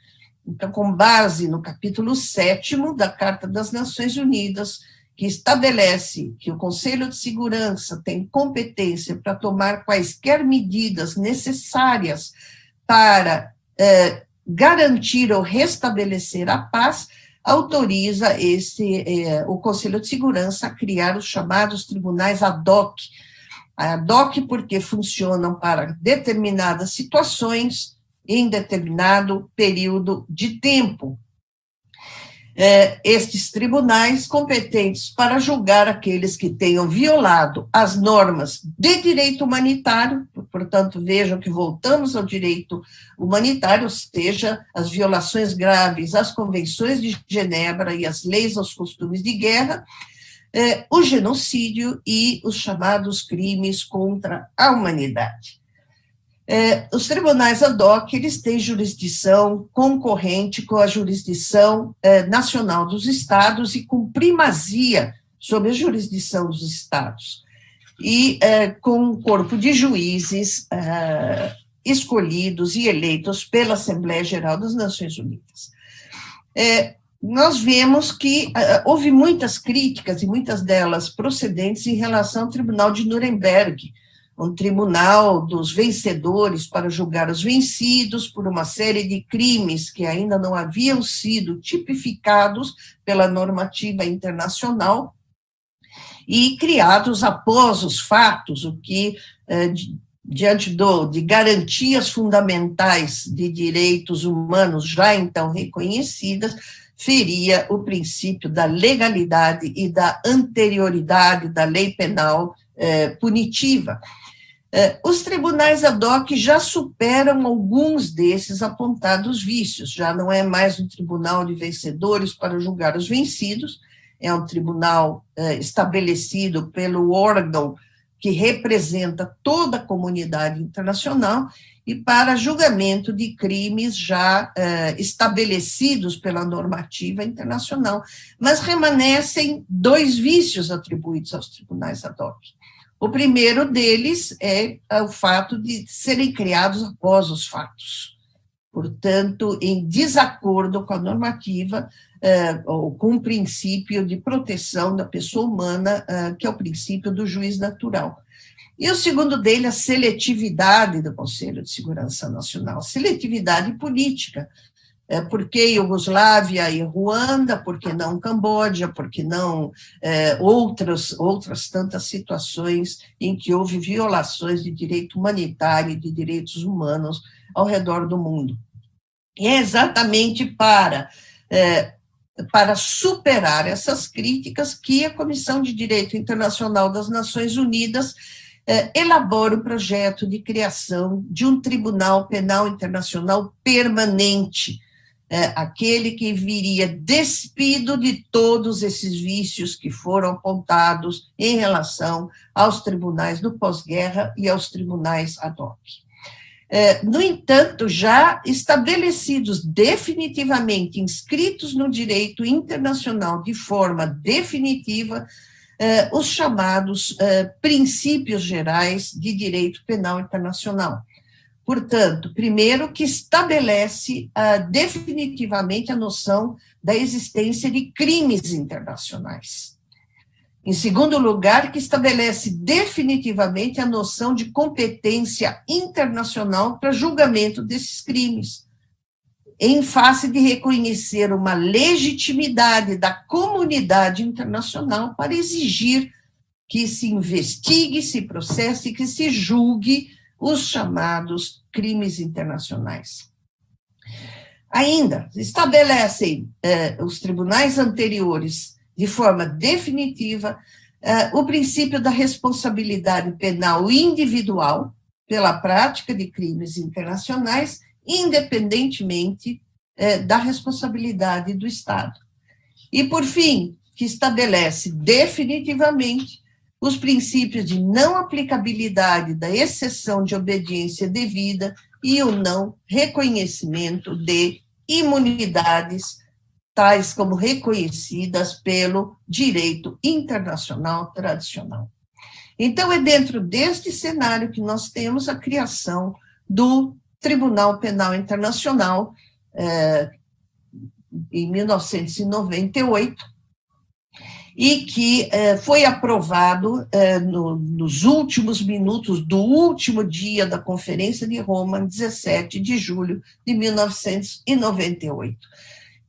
Então, com base no capítulo 7º da Carta das Nações Unidas, que estabelece que o Conselho de Segurança tem competência para tomar quaisquer medidas necessárias para garantir ou restabelecer a paz, autoriza o Conselho de Segurança a criar os chamados tribunais ad hoc. Ad hoc porque funcionam para determinadas situações em determinado período de tempo. Estes tribunais competentes para julgar aqueles que tenham violado as normas de direito humanitário, portanto, vejam que voltamos ao direito humanitário, ou seja, as violações graves às convenções de Genebra e as leis aos costumes de guerra, o genocídio e os chamados crimes contra a humanidade. Os tribunais ad hoc, eles têm jurisdição concorrente com a jurisdição nacional dos estados e com primazia sobre a jurisdição dos estados, e com um corpo de juízes escolhidos e eleitos pela Assembleia Geral das Nações Unidas. Nós vemos que houve muitas críticas, e muitas delas procedentes, em relação ao Tribunal de Nuremberg, um tribunal dos vencedores para julgar os vencidos por uma série de crimes que ainda não haviam sido tipificados pela normativa internacional e criados após os fatos, o que, diante de garantias fundamentais de direitos humanos já então reconhecidas, feria o princípio da legalidade e da anterioridade da lei penal punitiva. Os tribunais ad hoc já superam alguns desses apontados vícios, já não é mais um tribunal de vencedores para julgar os vencidos, é um tribunal estabelecido pelo órgão que representa toda a comunidade internacional e para julgamento de crimes já estabelecidos pela normativa internacional, mas remanescem dois vícios atribuídos aos tribunais ad hoc. O primeiro deles é o fato de serem criados após os fatos, portanto, em desacordo com a normativa ou com o princípio de proteção da pessoa humana, que é o princípio do juiz natural. E o segundo dele, a seletividade do Conselho de Segurança Nacional, seletividade política. Por que Iugoslávia e Ruanda, por que não Camboja, por que não outras tantas situações em que houve violações de direito humanitário e de direitos humanos ao redor do mundo. E é exatamente para superar essas críticas que a Comissão de Direito Internacional das Nações Unidas elabora o projeto de criação de um Tribunal Penal Internacional permanente, aquele que viria despido de todos esses vícios que foram apontados em relação aos tribunais do pós-guerra e aos tribunais ad hoc. No entanto, já estabelecidos definitivamente, inscritos no direito internacional de forma definitiva, os chamados princípios gerais de direito penal internacional. Portanto, primeiro, que estabelece definitivamente a noção da existência de crimes internacionais. Em segundo lugar, que estabelece definitivamente a noção de competência internacional para julgamento desses crimes, em face de reconhecer uma legitimidade da comunidade internacional para exigir que se investigue, se processe e que se julgue os chamados crimes internacionais. Ainda, estabelecem os tribunais anteriores, de forma definitiva, o princípio da responsabilidade penal individual pela prática de crimes internacionais, independentemente da responsabilidade do Estado. E, por fim, que estabelece definitivamente os princípios de não aplicabilidade da exceção de obediência devida e o não reconhecimento de imunidades, tais como reconhecidas pelo direito internacional tradicional. Então, é dentro deste cenário que nós temos a criação do Tribunal Penal Internacional, em 1998, e que foi aprovado nos últimos minutos do último dia da Conferência de Roma, 17 de julho de 1998.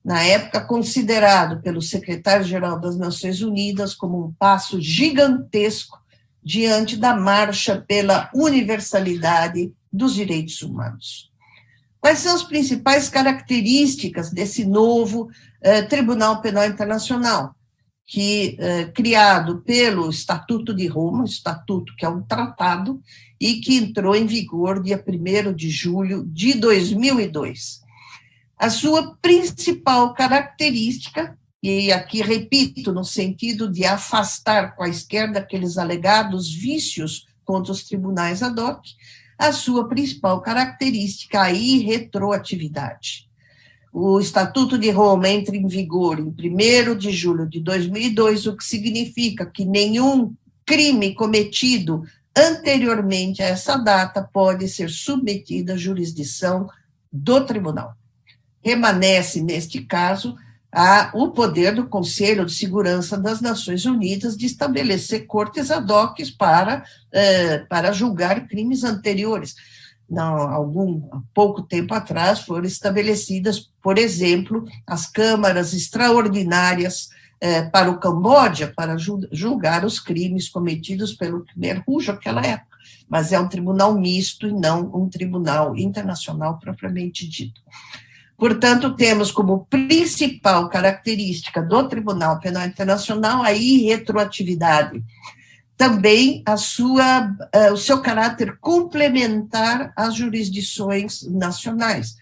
na época considerado pelo secretário-geral das Nações Unidas como um passo gigantesco diante da marcha pela universalidade dos direitos humanos. Quais são as principais características desse novo Tribunal Penal Internacional, que criado pelo Estatuto de Roma, estatuto que é um tratado, e que entrou em vigor dia 1º de julho de 2002. A sua principal característica, e aqui repito, no sentido de afastar quaisquer daqueles alegados vícios contra os tribunais ad hoc, a sua principal característica, a irretroatividade. O Estatuto de Roma entra em vigor em 1º de julho de 2002, o que significa que nenhum crime cometido anteriormente a essa data pode ser submetido à jurisdição do tribunal. Permanece, neste caso, o poder do Conselho de Segurança das Nações Unidas de estabelecer cortes ad hoc para julgar crimes anteriores. Há pouco tempo atrás foram estabelecidas, por exemplo, as câmaras extraordinárias para o Camboja, para julgar os crimes cometidos pelo Khmer Rouge naquela época, mas é um tribunal misto e não um tribunal internacional propriamente dito. Portanto, temos como principal característica do Tribunal Penal Internacional a irretroatividade. Também o seu caráter complementar às jurisdições nacionais.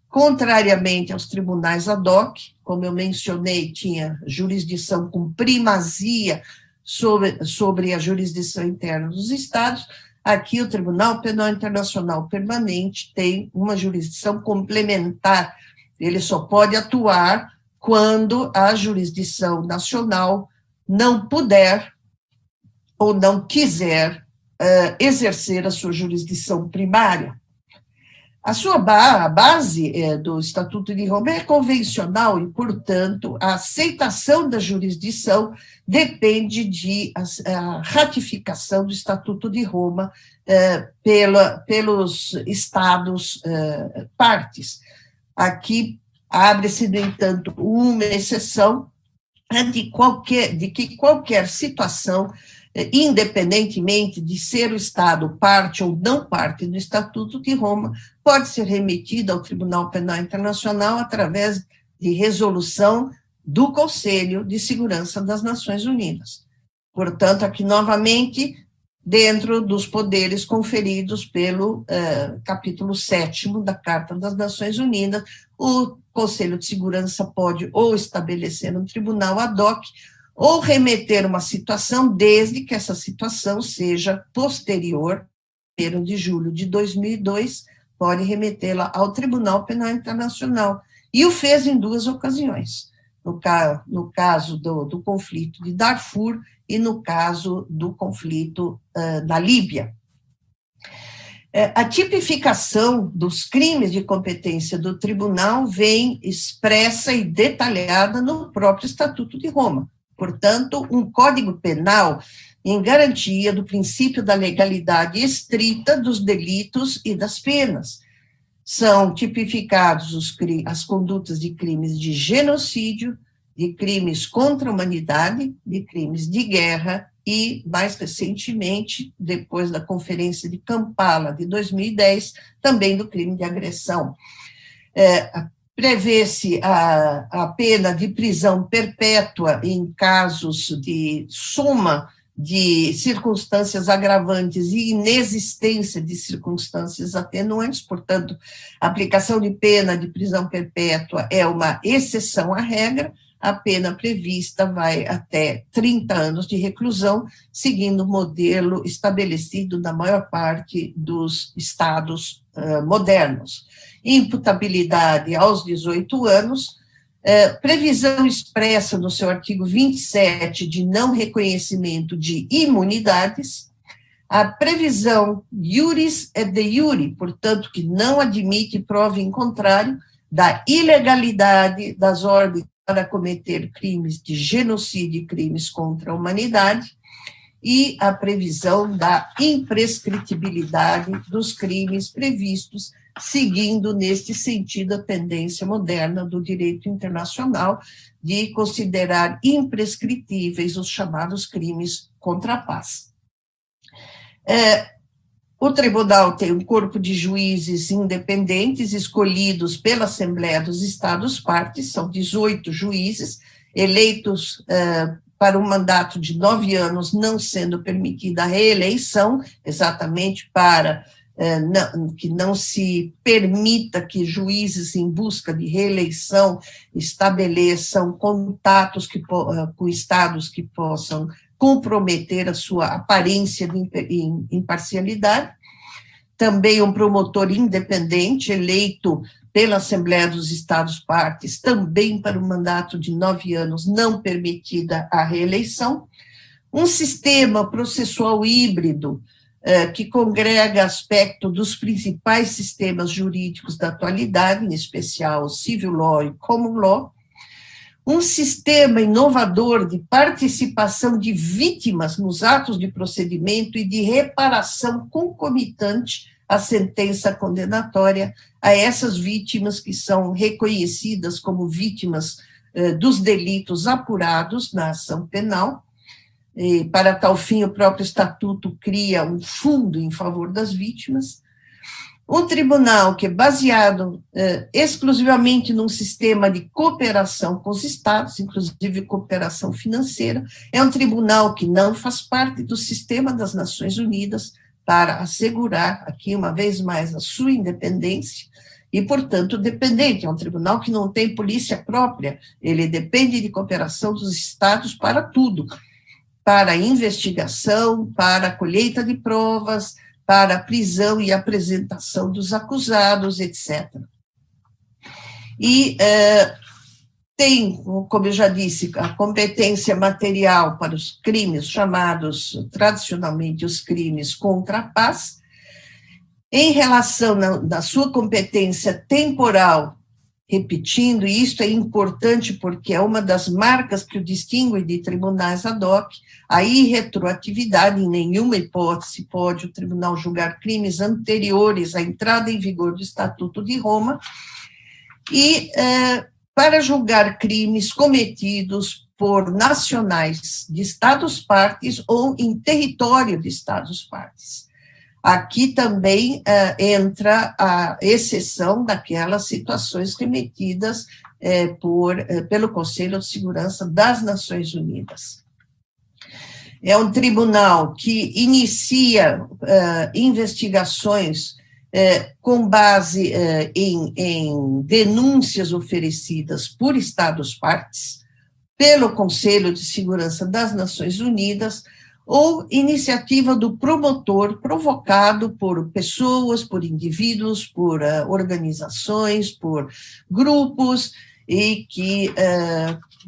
Contrariamente aos tribunais ad hoc, como eu mencionei, tinha jurisdição com primazia sobre a jurisdição interna dos Estados, aqui o Tribunal Penal Internacional Permanente tem uma jurisdição complementar. Ele só pode atuar quando a jurisdição nacional não puder ou não quiser exercer a sua jurisdição primária. A base do Estatuto de Roma é convencional e, portanto, a aceitação da jurisdição depende da ratificação do Estatuto de Roma pelos Estados partes. Aqui abre-se, no entanto, uma exceção de que qualquer situação, independentemente de ser o Estado parte ou não parte do Estatuto de Roma, pode ser remetida ao Tribunal Penal Internacional através de resolução do Conselho de Segurança das Nações Unidas. Portanto, aqui novamente, dentro dos poderes conferidos pelo capítulo 7º da Carta das Nações Unidas, o Conselho de Segurança pode ou estabelecer um tribunal ad hoc ou remeter uma situação, desde que essa situação seja posterior, 1º de julho de 2002, pode remetê-la ao Tribunal Penal Internacional, e o fez em 2 ocasiões, no caso do conflito de Darfur e no caso do conflito da Líbia. A tipificação dos crimes de competência do tribunal vem expressa e detalhada no próprio Estatuto de Roma. Portanto, um código penal em garantia do princípio da legalidade estrita dos delitos e das penas. São tipificados as condutas de crimes de genocídio, de crimes contra a humanidade, de crimes de guerra e, mais recentemente, depois da Conferência de Kampala de 2010, também do crime de agressão. Prevê-se a pena de prisão perpétua em casos de soma de circunstâncias agravantes e inexistência de circunstâncias atenuantes, portanto, a aplicação de pena de prisão perpétua é uma exceção à regra. A pena prevista vai até 30 anos de reclusão, seguindo o modelo estabelecido na maior parte dos estados modernos. Imputabilidade aos 18 anos, previsão expressa no seu artigo 27 de não reconhecimento de imunidades, a previsão iuris et de iure, portanto, que não admite prova em contrário da ilegalidade das ordens para cometer crimes de genocídio e crimes contra a humanidade, e a previsão da imprescritibilidade dos crimes previstos seguindo neste sentido a tendência moderna do direito internacional de considerar imprescritíveis os chamados crimes contra a paz. O tribunal tem um corpo de juízes independentes escolhidos pela Assembleia dos Estados-Partes, são 18 juízes, eleitos para um mandato de 9 anos, não sendo permitida a reeleição, exatamente para que não se permita que juízes em busca de reeleição estabeleçam contatos com estados que possam comprometer a sua aparência de imparcialidade. Também um promotor independente, eleito pela Assembleia dos Estados-Partes, também para um mandato de 9 anos, não permitida a reeleição. Um sistema processual híbrido, que congrega aspectos dos principais sistemas jurídicos da atualidade, em especial o civil law e common law. Um sistema inovador de participação de vítimas nos atos de procedimento e de reparação concomitante à sentença condenatória a essas vítimas que são reconhecidas como vítimas dos delitos apurados na ação penal. E, para tal fim, o próprio Estatuto cria um fundo em favor das vítimas. Um tribunal que é baseado exclusivamente num sistema de cooperação com os Estados, inclusive cooperação financeira, é um tribunal que não faz parte do sistema das Nações Unidas para assegurar, aqui uma vez mais, a sua independência e, portanto, dependente. É um tribunal que não tem polícia própria, ele depende de cooperação dos Estados para tudo, para a investigação, para a colheita de provas, para a prisão e apresentação dos acusados, etc. E tem, como eu já disse, a competência material para os crimes chamados, tradicionalmente, os crimes contra a paz. Em relação da sua competência temporal, repetindo, e isto é importante porque é uma das marcas que o distingue de tribunais ad hoc, a irretroatividade, em nenhuma hipótese pode o tribunal julgar crimes anteriores à entrada em vigor do Estatuto de Roma, e para julgar crimes cometidos por nacionais de Estados-partes ou em território de Estados-partes. Aqui também entra a exceção daquelas situações remetidas pelo Conselho de Segurança das Nações Unidas. É um tribunal que inicia investigações com base em denúncias oferecidas por Estados-partes, pelo Conselho de Segurança das Nações Unidas, ou iniciativa do promotor provocado por pessoas, por indivíduos, por organizações, por grupos, e que,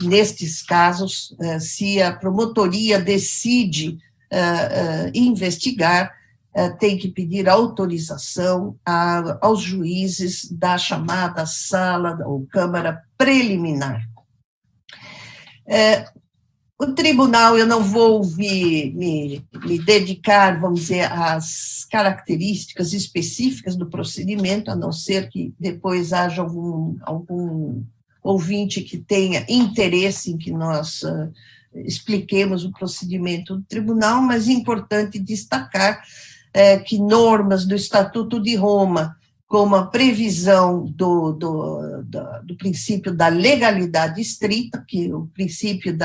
nestes casos, se a promotoria decide investigar, tem que pedir autorização aos juízes da chamada sala ou câmara preliminar. O tribunal, eu não vou me dedicar, vamos dizer, às características específicas do procedimento, a não ser que depois haja algum ouvinte que tenha interesse em que nós expliquemos o procedimento do tribunal, mas é importante destacar que normas do Estatuto de Roma, como a previsão do princípio da legalidade estrita, que o princípio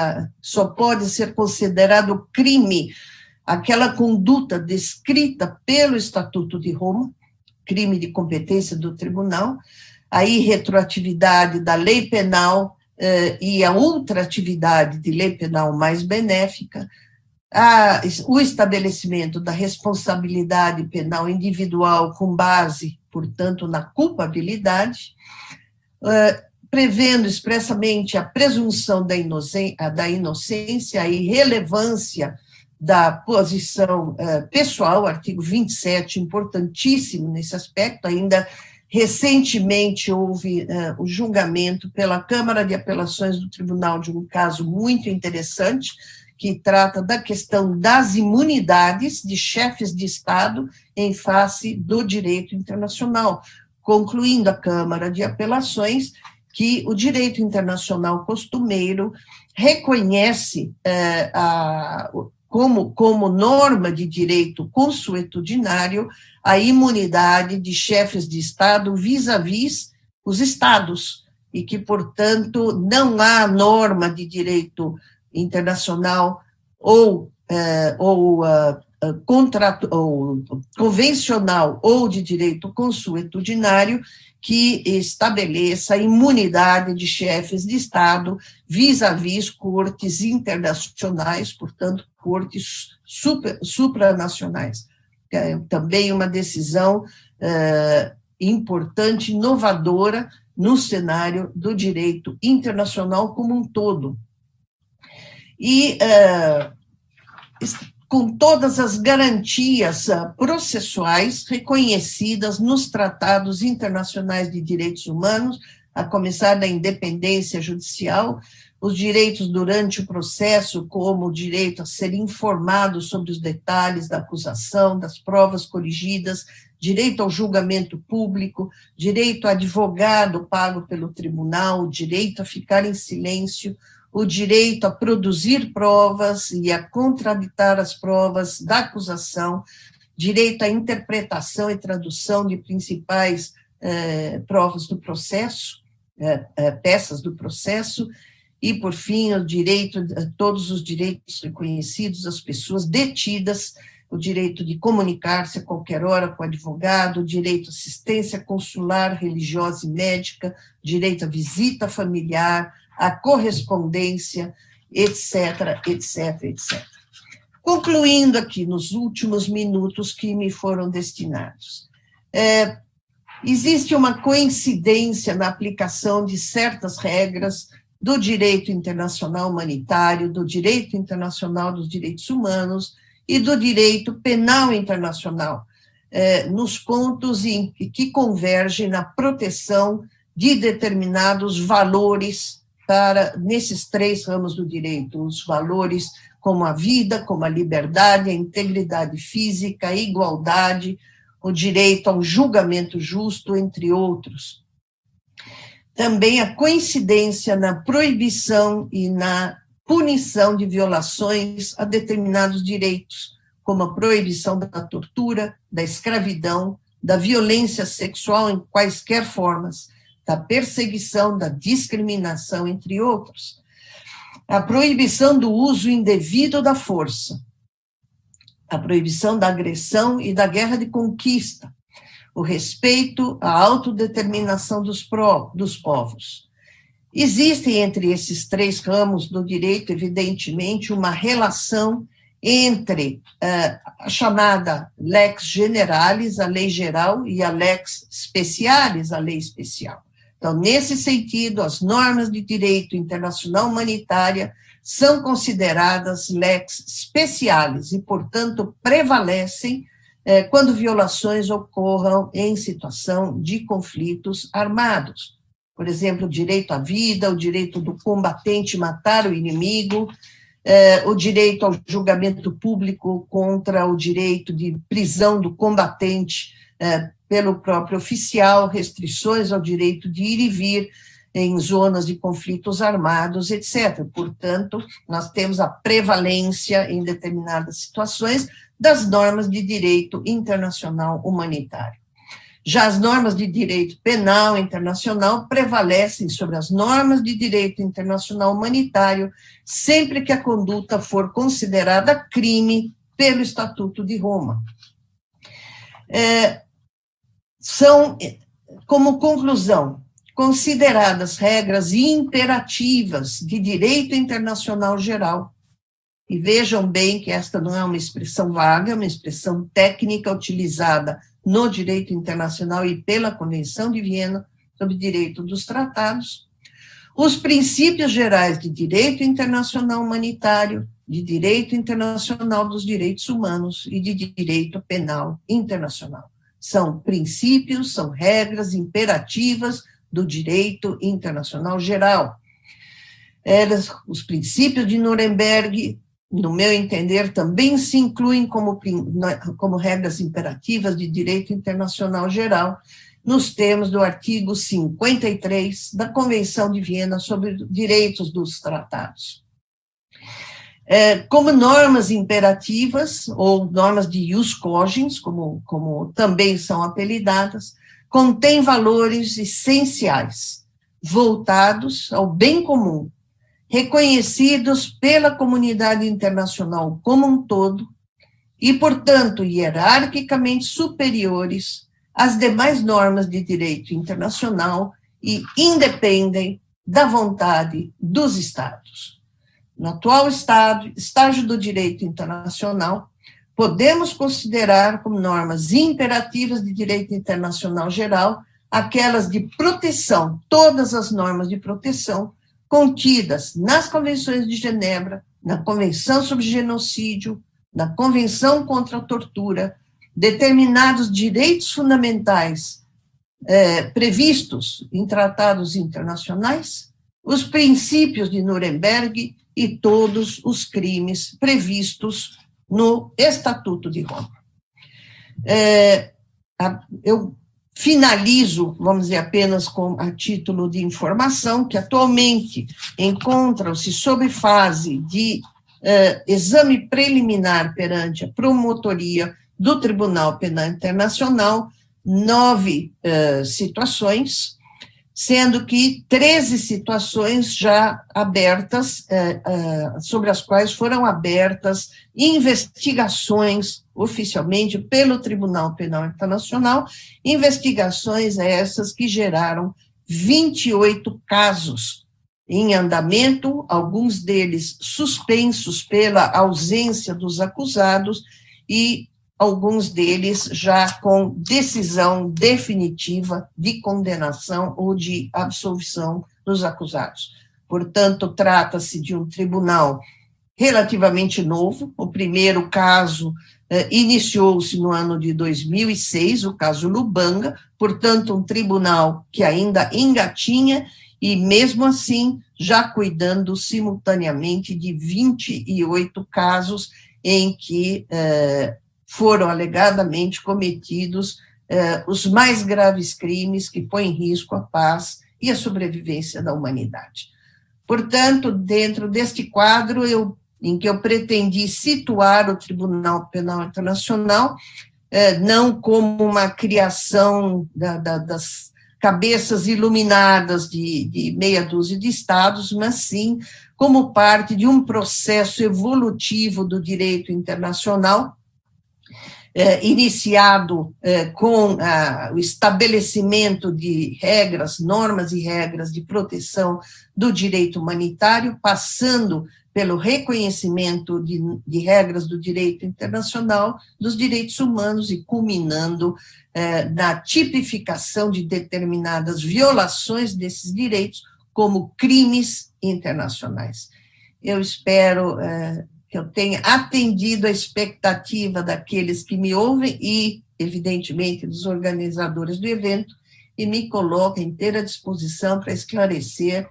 só pode ser considerado crime aquela conduta descrita pelo Estatuto de Roma, crime de competência do tribunal, a irretroatividade da lei penal e a ultratividade de lei penal mais benéfica, o estabelecimento da responsabilidade penal individual com base, portanto, na culpabilidade, prevendo expressamente a presunção da inocência, a irrelevância da posição pessoal, artigo 27, importantíssimo nesse aspecto. Ainda recentemente houve o julgamento pela Câmara de Apelações do Tribunal de um caso muito interessante, que trata da questão das imunidades de chefes de Estado em face do direito internacional, concluindo a Câmara de Apelações que o direito internacional costumeiro reconhece como norma de direito consuetudinário a imunidade de chefes de Estado vis-à-vis os Estados, e que, portanto, não há norma de direito internacional ou convencional ou de direito consuetudinário que estabeleça a imunidade de chefes de Estado vis-à-vis cortes internacionais, portanto, cortes supranacionais. É também uma decisão importante, inovadora, no cenário do direito internacional como um todo. E com todas as garantias processuais reconhecidas nos tratados internacionais de direitos humanos, a começar da independência judicial, os direitos durante o processo, como o direito a ser informado sobre os detalhes da acusação, das provas corrigidas, direito ao julgamento público, direito a advogado pago pelo tribunal, direito a ficar em silêncio, o direito a produzir provas e a contraditar as provas da acusação, direito à interpretação e tradução de principais provas do processo, peças do processo, e, por fim, o direito, todos os direitos reconhecidos às pessoas detidas, o direito de comunicar-se a qualquer hora com o advogado, o direito à assistência consular, religiosa e médica, direito à visita familiar, à correspondência, etc., etc., etc. Concluindo aqui, nos últimos minutos que me foram destinados, existe uma coincidência na aplicação de certas regras do direito internacional humanitário, do direito internacional dos direitos humanos e do direito penal internacional, nos pontos em que convergem na proteção de determinados valores nesses três ramos do direito, os valores como a vida, como a liberdade, a integridade física, a igualdade, o direito a um julgamento justo, entre outros. Também a coincidência na proibição e na punição de violações a determinados direitos, como a proibição da tortura, da escravidão, da violência sexual em quaisquer formas, da perseguição, da discriminação, entre outros. A proibição do uso indevido da força, a proibição da agressão e da guerra de conquista, o respeito à autodeterminação dos povos. Existem entre esses três ramos do direito, evidentemente, uma relação entre a chamada lex generalis, a lei geral, e a lex specialis, a lei especial. Então, nesse sentido, as normas de direito internacional humanitária são consideradas lex specialis e, portanto, prevalecem quando violações ocorram em situação de conflitos armados. Por exemplo, o direito à vida, o direito do combatente matar o inimigo, o direito ao julgamento público contra o direito de prisão do combatente pelo próprio oficial, restrições ao direito de ir e vir em zonas de conflitos armados, etc. Portanto, nós temos a prevalência em determinadas situações das normas de direito internacional humanitário. Já as normas de direito penal internacional prevalecem sobre as normas de direito internacional humanitário sempre que a conduta for considerada crime pelo Estatuto de Roma. São, como conclusão, consideradas regras imperativas de direito internacional geral. E vejam bem que esta não é uma expressão vaga, é uma expressão técnica utilizada no direito internacional e pela Convenção de Viena sobre Direito dos Tratados, os princípios gerais de direito internacional humanitário, de direito internacional dos direitos humanos e de direito penal internacional. São princípios, são regras imperativas do direito internacional geral. Os princípios de Nuremberg, no meu entender, também se incluem como regras imperativas de direito internacional geral, nos termos do artigo 53 da Convenção de Viena sobre Direitos dos Tratados. Como normas imperativas, ou normas de ius cogens, como também são apelidadas, contém valores essenciais, voltados ao bem comum, reconhecidos pela comunidade internacional como um todo, e, portanto, hierarquicamente superiores às demais normas de direito internacional e independem da vontade dos Estados. No atual estágio do direito internacional, podemos considerar como normas imperativas de direito internacional geral aquelas de proteção, todas as normas de proteção contidas nas Convenções de Genebra, na Convenção sobre Genocídio, na Convenção contra a Tortura, determinados direitos fundamentais previstos em tratados internacionais, os princípios de Nuremberg e todos os crimes previstos no Estatuto de Roma. Eu finalizo, vamos dizer, apenas a título de informação, que atualmente encontram-se sob fase de exame preliminar perante a promotoria do Tribunal Penal Internacional 9 situações, sendo que 13 situações já abertas, sobre as quais foram abertas investigações oficialmente pelo Tribunal Penal Internacional, investigações essas que geraram 28 casos em andamento, alguns deles suspensos pela ausência dos acusados e alguns deles já com decisão definitiva de condenação ou de absolvição dos acusados. Portanto, trata-se de um tribunal relativamente novo. O primeiro caso iniciou-se no ano de 2006, o caso Lubanga, portanto, um tribunal que ainda engatinha e, mesmo assim, já cuidando simultaneamente de 28 casos em que foram alegadamente cometidos os mais graves crimes que põem em risco a paz e a sobrevivência da humanidade. Portanto, dentro deste quadro em que eu pretendi situar o Tribunal Penal Internacional, não como uma criação das cabeças iluminadas de meia dúzia de estados, mas sim como parte de um processo evolutivo do direito internacional, iniciado com o estabelecimento de regras, normas e regras de proteção do direito humanitário, passando pelo reconhecimento de regras do direito internacional, dos direitos humanos e culminando na tipificação de determinadas violações desses direitos como crimes internacionais. Eu espero que eu tenha atendido a expectativa daqueles que me ouvem e, evidentemente, dos organizadores do evento, e me coloco à inteira disposição para esclarecer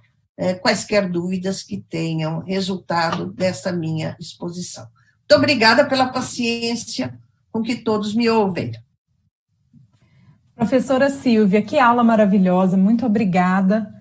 quaisquer dúvidas que tenham resultado dessa minha exposição. Muito obrigada pela paciência com que todos me ouvem. Professora Sílvia, que aula maravilhosa, muito obrigada,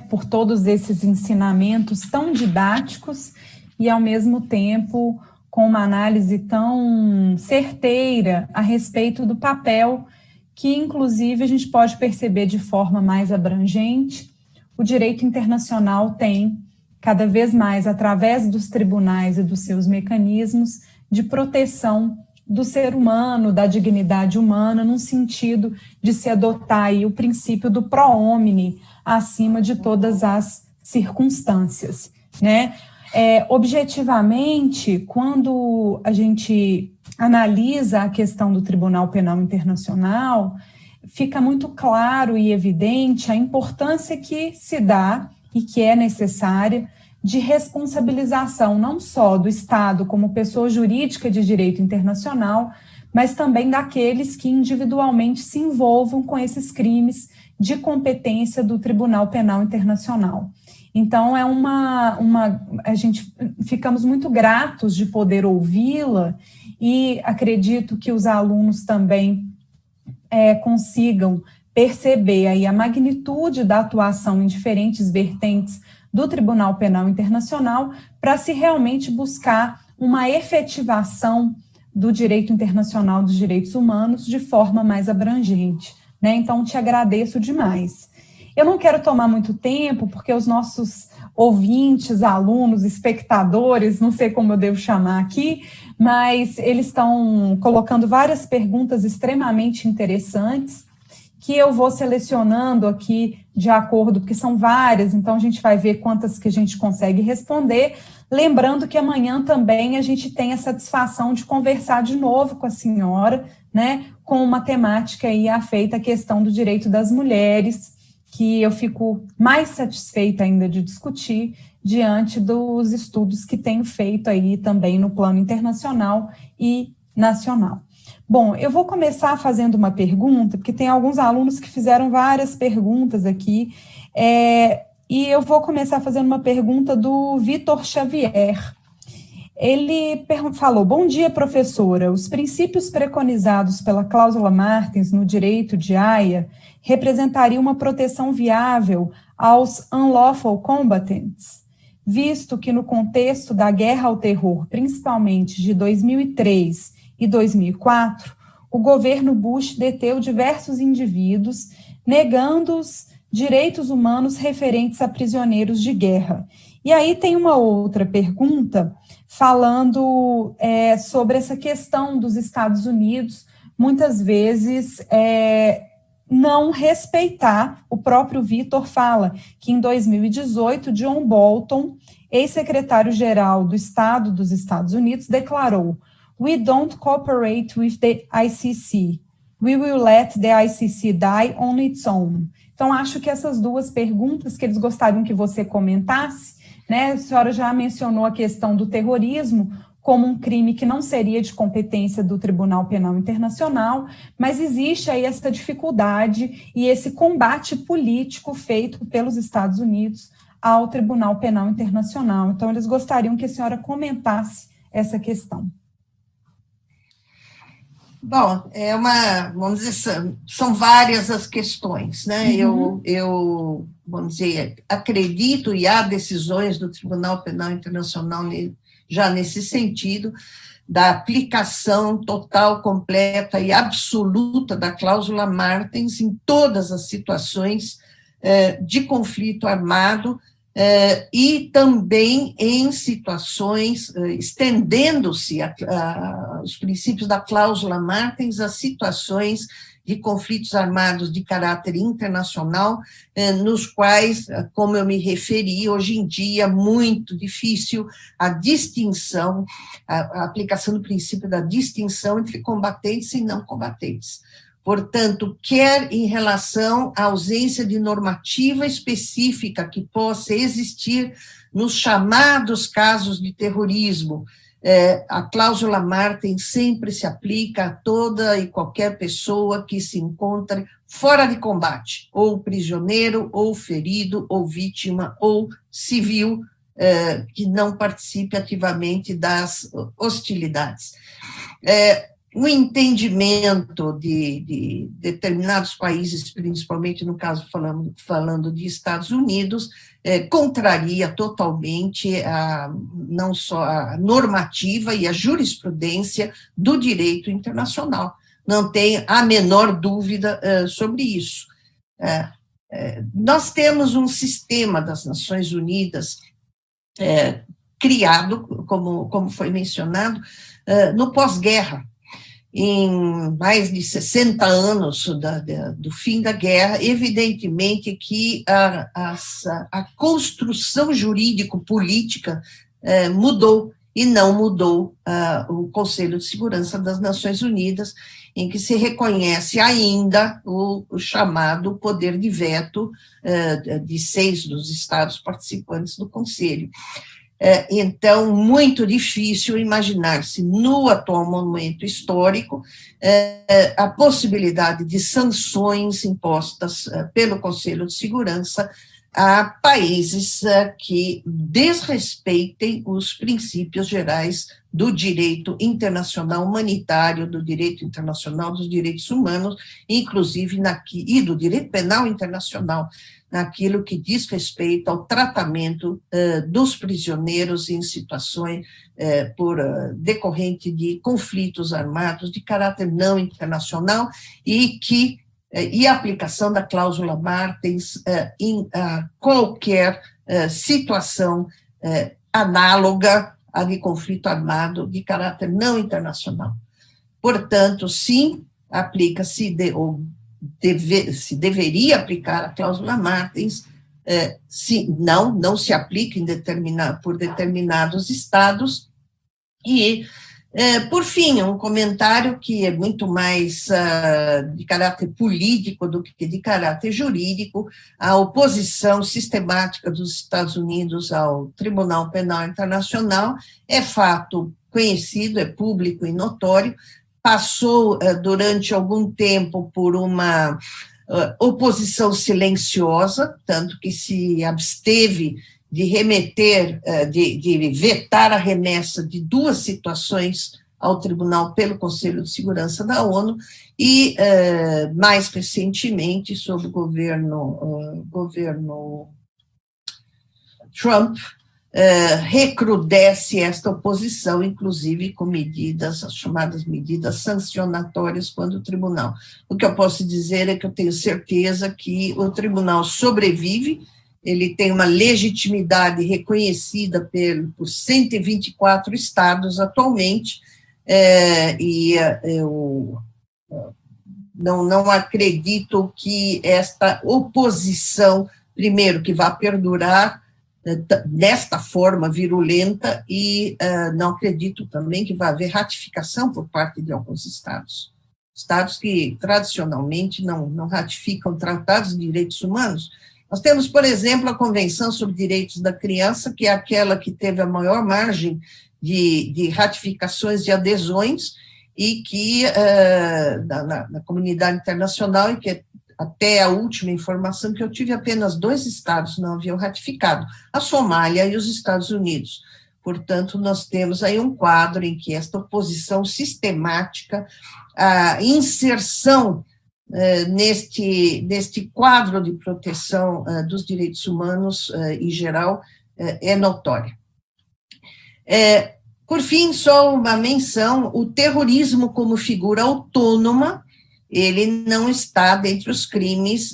por todos esses ensinamentos tão didáticos e, ao mesmo tempo, com uma análise tão certeira a respeito do papel que, inclusive, a gente pode perceber de forma mais abrangente, o direito internacional tem, cada vez mais, através dos tribunais e dos seus mecanismos de proteção do ser humano, da dignidade humana, num sentido de se adotar aí o princípio do pro homine acima de todas as circunstâncias, objetivamente, quando a gente analisa a questão do Tribunal Penal Internacional, fica muito claro e evidente a importância que se dá e que é necessária de responsabilização não só do Estado como pessoa jurídica de direito internacional, mas também daqueles que individualmente se envolvam com esses crimes de competência do Tribunal Penal Internacional. Então, a gente ficamos muito gratos de poder ouvi-la e acredito que os alunos também consigam perceber aí a magnitude da atuação em diferentes vertentes do Tribunal Penal Internacional para se realmente buscar uma efetivação do direito internacional dos direitos humanos de forma mais abrangente, né? Então, te agradeço demais. Eu não quero tomar muito tempo, porque os nossos ouvintes, alunos, espectadores, não sei como eu devo chamar aqui, mas eles estão colocando várias perguntas extremamente interessantes, que eu vou selecionando aqui de acordo, porque são várias, então a gente vai ver quantas que a gente consegue responder, lembrando que amanhã também a gente tem a satisfação de conversar de novo com a senhora, né, com uma temática aí afeita à questão do direito das mulheres, que eu fico mais satisfeita ainda de discutir diante dos estudos que tenho feito aí também no plano internacional e nacional. Bom, eu vou começar fazendo uma pergunta, porque tem alguns alunos que fizeram várias perguntas aqui, e eu vou começar fazendo uma pergunta do Vitor Xavier. Ele falou: bom dia, professora, os princípios preconizados pela cláusula Martens no direito de Haia representariam uma proteção viável aos unlawful combatants, visto que no contexto da guerra ao terror, principalmente de 2003 e 2004, o governo Bush deteu diversos indivíduos, negando os direitos humanos referentes a prisioneiros de guerra. E aí tem uma outra pergunta falando sobre essa questão dos Estados Unidos, muitas vezes não respeitar. O próprio Vitor fala que em 2018, John Bolton, ex-secretário-geral do Estado dos Estados Unidos, declarou: "We don't cooperate with the ICC. We will let the ICC die on its own." Então, acho que essas duas perguntas que eles gostariam que você comentasse, né? A senhora já mencionou a questão do terrorismo como um crime que não seria de competência do Tribunal Penal Internacional, mas existe aí essa dificuldade e esse combate político feito pelos Estados Unidos ao Tribunal Penal Internacional. Então, eles gostariam que a senhora comentasse essa questão. Bom, vamos dizer, são várias as questões, né? Eu, vamos dizer, acredito, e há decisões do Tribunal Penal Internacional já nesse sentido, da aplicação total, completa e absoluta da cláusula Martens em todas as situações de conflito armado, e também em situações, estendendo-se os princípios da cláusula Martens a situações de conflitos armados de caráter internacional, nos quais, como eu me referi, hoje em dia, muito difícil a distinção, a aplicação do princípio da distinção entre combatentes e não combatentes. Portanto, quer em relação à ausência de normativa específica que possa existir nos chamados casos de terrorismo, a cláusula Martens sempre se aplica a toda e qualquer pessoa que se encontre fora de combate, ou prisioneiro, ou ferido, ou vítima, ou civil, que não participe ativamente das hostilidades. O entendimento de determinados países, principalmente no caso falando de Estados Unidos, contraria totalmente não só a normativa e a jurisprudência do direito internacional. Não tem a menor dúvida sobre isso. Nós temos um sistema das Nações Unidas criado, como foi mencionado, no pós-guerra. Em mais de 60 anos do fim da guerra, evidentemente que a construção jurídico-política mudou, e não mudou o Conselho de Segurança das Nações Unidas, em que se reconhece ainda o chamado poder de veto de 6 dos estados participantes do Conselho. Então, muito difícil imaginar-se, no atual momento histórico, a possibilidade de sanções impostas pelo Conselho de Segurança a países que desrespeitem os princípios gerais do direito internacional humanitário, do direito internacional dos direitos humanos, inclusive e do direito penal internacional, naquilo que diz respeito ao tratamento dos prisioneiros em situações decorrente de conflitos armados de caráter não internacional e a aplicação da cláusula Martens em qualquer situação análoga a de conflito armado de caráter não internacional. Portanto, sim, aplica-se, se deveria aplicar a cláusula Martens, não se aplica por determinados estados, e por fim, um comentário que é muito mais de caráter político do que de caráter jurídico: a oposição sistemática dos Estados Unidos ao Tribunal Penal Internacional é fato conhecido, é público e notório. Passou durante algum tempo por uma oposição silenciosa, tanto que se absteve de de vetar a remessa de 2 situações ao tribunal pelo Conselho de Segurança da ONU, e, mais recentemente, sob o governo Trump, recrudesce esta oposição, inclusive com as chamadas medidas sancionatórias contra o tribunal. O que eu posso dizer é que eu tenho certeza que o tribunal sobrevive. Ele tem uma legitimidade reconhecida por 124 estados atualmente, e eu não acredito que esta oposição, primeiro, que vá perdurar desta forma virulenta, e não acredito também que vá haver ratificação por parte de alguns estados que tradicionalmente não ratificam tratados de direitos humanos. Nós temos, por exemplo, a Convenção sobre Direitos da Criança, que é aquela que teve a maior margem de ratificações e adesões, e que, na comunidade internacional, e que até a última informação que eu tive, apenas 2 estados não haviam ratificado: a Somália e os Estados Unidos. Portanto, nós temos aí um quadro em que esta oposição sistemática, a inserção neste quadro de proteção dos direitos humanos em geral é notória. Por fim, só uma menção: o terrorismo como figura autônoma, ele não está dentre os crimes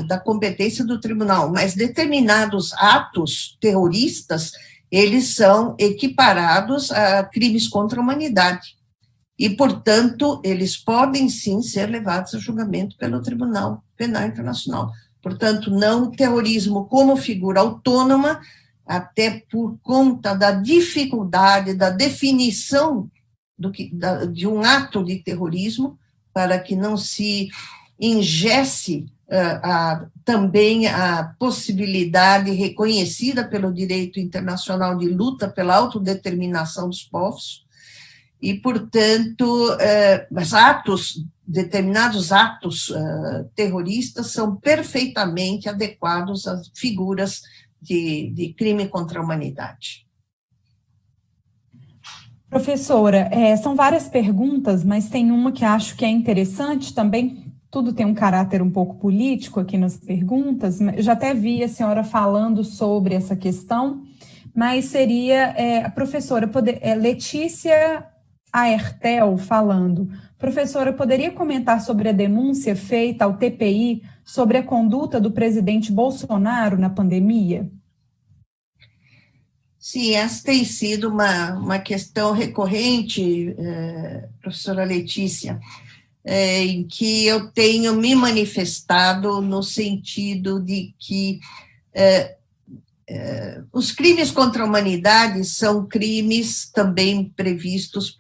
da competência do tribunal, mas determinados atos terroristas, eles são equiparados a crimes contra a humanidade. E, portanto, eles podem, sim, ser levados a julgamento pelo Tribunal Penal Internacional. Portanto, não o terrorismo como figura autônoma, até por conta da dificuldade da definição de um ato de terrorismo, para que não se ingesse também a possibilidade reconhecida pelo direito internacional de luta pela autodeterminação dos povos. E, portanto, mas determinados atos terroristas são perfeitamente adequados às figuras de crime contra a humanidade. Professora, são várias perguntas, mas tem uma que acho que é interessante também. Tudo tem um caráter um pouco político aqui nas perguntas. Eu já até vi a senhora falando sobre essa questão, mas seria a professora Letícia Aertel falando: professora, poderia comentar sobre a denúncia feita ao TPI sobre a conduta do presidente Bolsonaro na pandemia? Sim, essa tem sido uma questão recorrente, professora Letícia, em que eu tenho me manifestado no sentido de que os crimes contra a humanidade são crimes também previstos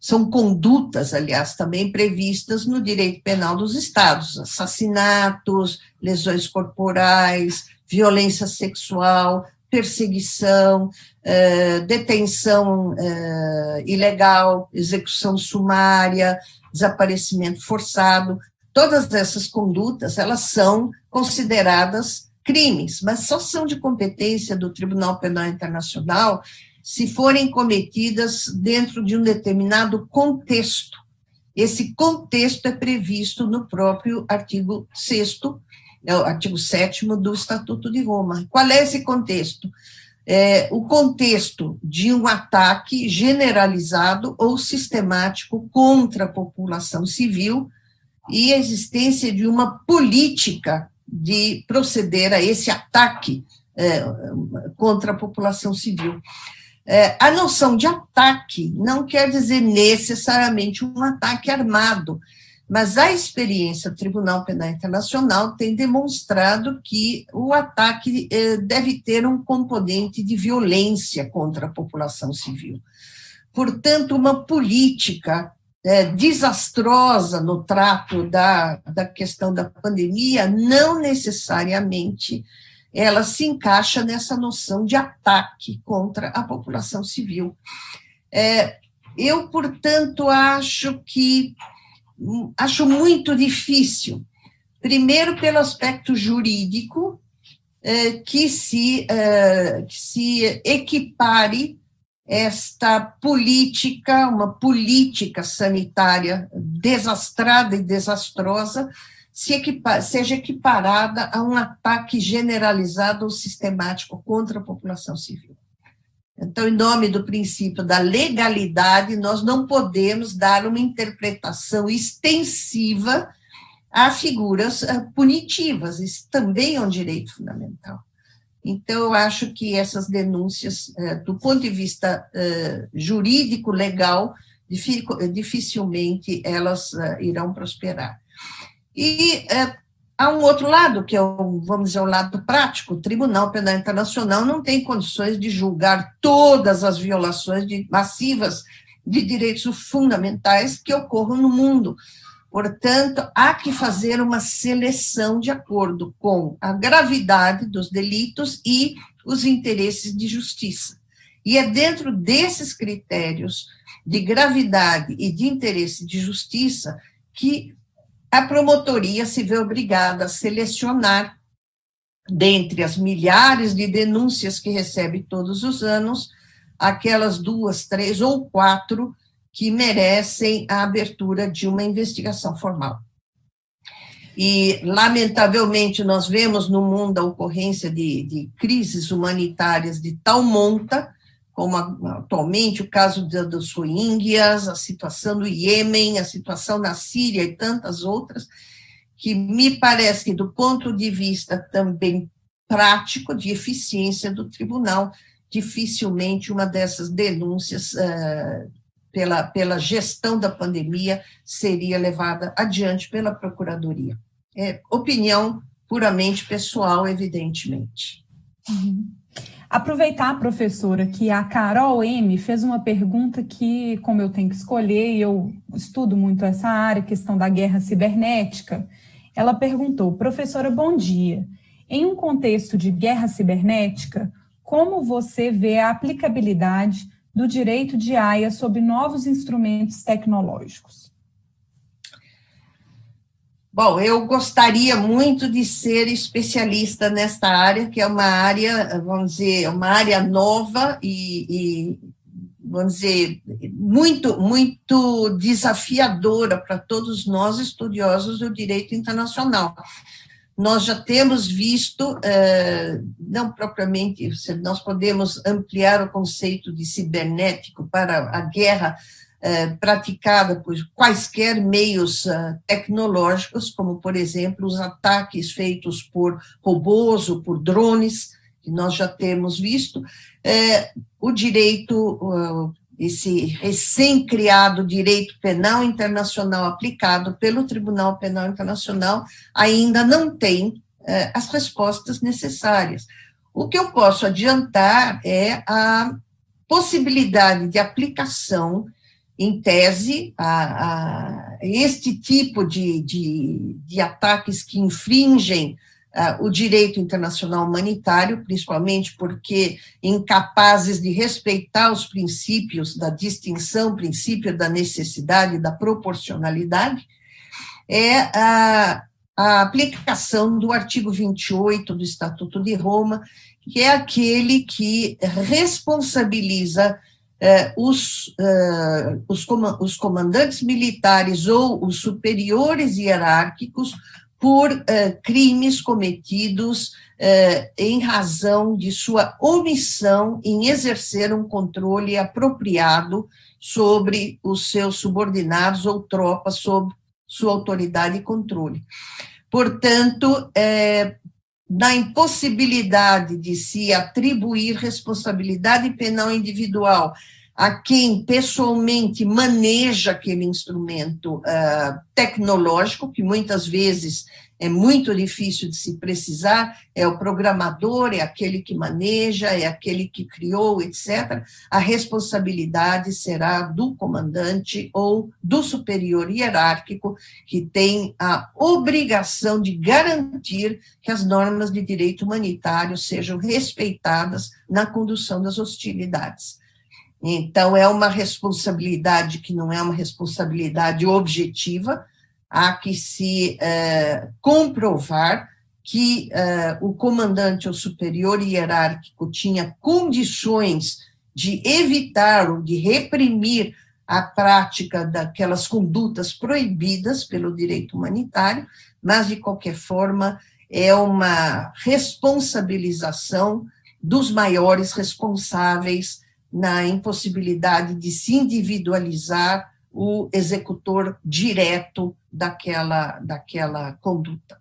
são condutas, aliás, também previstas no direito penal dos estados: assassinatos, lesões corporais, violência sexual, perseguição, detenção ilegal, execução sumária, desaparecimento forçado. Todas essas condutas, elas são consideradas crimes, mas só são de competência do Tribunal Penal Internacional se forem cometidas dentro de um determinado contexto. Esse contexto é previsto no próprio artigo 6º, o artigo 7º do Estatuto de Roma. Qual é esse contexto? O contexto de um ataque generalizado ou sistemático contra a população civil e a existência de uma política de proceder a esse ataque contra a população civil. A noção de ataque não quer dizer necessariamente um ataque armado, mas a experiência do Tribunal Penal Internacional tem demonstrado que o ataque deve ter um componente de violência contra a população civil. Portanto, uma política desastrosa no trato da questão da pandemia não necessariamente ela se encaixa nessa noção de ataque contra a população civil. Eu, portanto, acho muito difícil, primeiro pelo aspecto jurídico, que se equipare esta política, uma política sanitária desastrada e desastrosa, seja equiparada a um ataque generalizado ou sistemático contra a população civil. Então, em nome do princípio da legalidade, nós não podemos dar uma interpretação extensiva a figuras punitivas. Isso também é um direito fundamental. Então, eu acho que essas denúncias, do ponto de vista jurídico, legal, dificilmente elas irão prosperar. E há um outro lado, que é, vamos dizer, o lado prático. O Tribunal Penal Internacional não tem condições de julgar todas as violações massivas de direitos fundamentais que ocorram no mundo. Portanto, há que fazer uma seleção de acordo com a gravidade dos delitos e os interesses de justiça. E é dentro desses critérios de gravidade e de interesse de justiça que a promotoria se vê obrigada a selecionar, dentre as milhares de denúncias que recebe todos os anos, aquelas 2, 3 ou 4 que merecem a abertura de uma investigação formal. E, lamentavelmente, nós vemos no mundo a ocorrência de crises humanitárias de tal monta, como atualmente o caso dos Rohingyas, a situação do Iêmen, a situação na Síria e tantas outras, que me parece que, do ponto de vista também prático, de eficiência do tribunal, dificilmente uma dessas denúncias pela gestão da pandemia seria levada adiante pela Procuradoria. É opinião puramente pessoal, evidentemente. Uhum. Aproveitar, professora, que a Carol M. fez uma pergunta que, como eu tenho que escolher, e eu estudo muito essa área, questão da guerra cibernética, ela perguntou: professora, bom dia. Em um contexto de guerra cibernética, como você vê a aplicabilidade do direito de Haia sobre novos instrumentos tecnológicos? Bom, eu gostaria muito de ser especialista nesta área, que é uma área, vamos dizer, uma área nova e vamos dizer, muito, muito desafiadora para todos nós estudiosos do direito internacional. Nós já temos visto, não propriamente, nós podemos ampliar o conceito de cibernético para a guerra praticada por quaisquer meios tecnológicos, como, por exemplo, os ataques feitos por robôs ou por drones, que nós já temos visto. O direito, esse recém-criado direito penal internacional aplicado pelo Tribunal Penal Internacional ainda não tem as respostas necessárias. O que eu posso adiantar é a possibilidade de aplicação, em tese, a este tipo de ataques que infringem o direito internacional humanitário, principalmente porque incapazes de respeitar os princípios da distinção, princípio da necessidade e da proporcionalidade, é a aplicação do artigo 28 do Estatuto de Roma, que é aquele que responsabiliza os comandantes militares ou os superiores hierárquicos por crimes cometidos em razão de sua omissão em exercer um controle apropriado sobre os seus subordinados ou tropas sob sua autoridade e controle. Portanto, na impossibilidade de se atribuir responsabilidade penal individual a quem pessoalmente maneja aquele instrumento tecnológico, que muitas vezes é muito difícil de se precisar, é o programador, é aquele que maneja, é aquele que criou, etc., a responsabilidade será do comandante ou do superior hierárquico, que tem a obrigação de garantir que as normas de direito humanitário sejam respeitadas na condução das hostilidades. Então, é uma responsabilidade que não é uma responsabilidade objetiva, há que se comprovar que o comandante ou superior hierárquico tinha condições de evitar ou de reprimir a prática daquelas condutas proibidas pelo direito humanitário, mas, de qualquer forma, é uma responsabilização dos maiores responsáveis na impossibilidade de se individualizar o executor direto daquela conduta.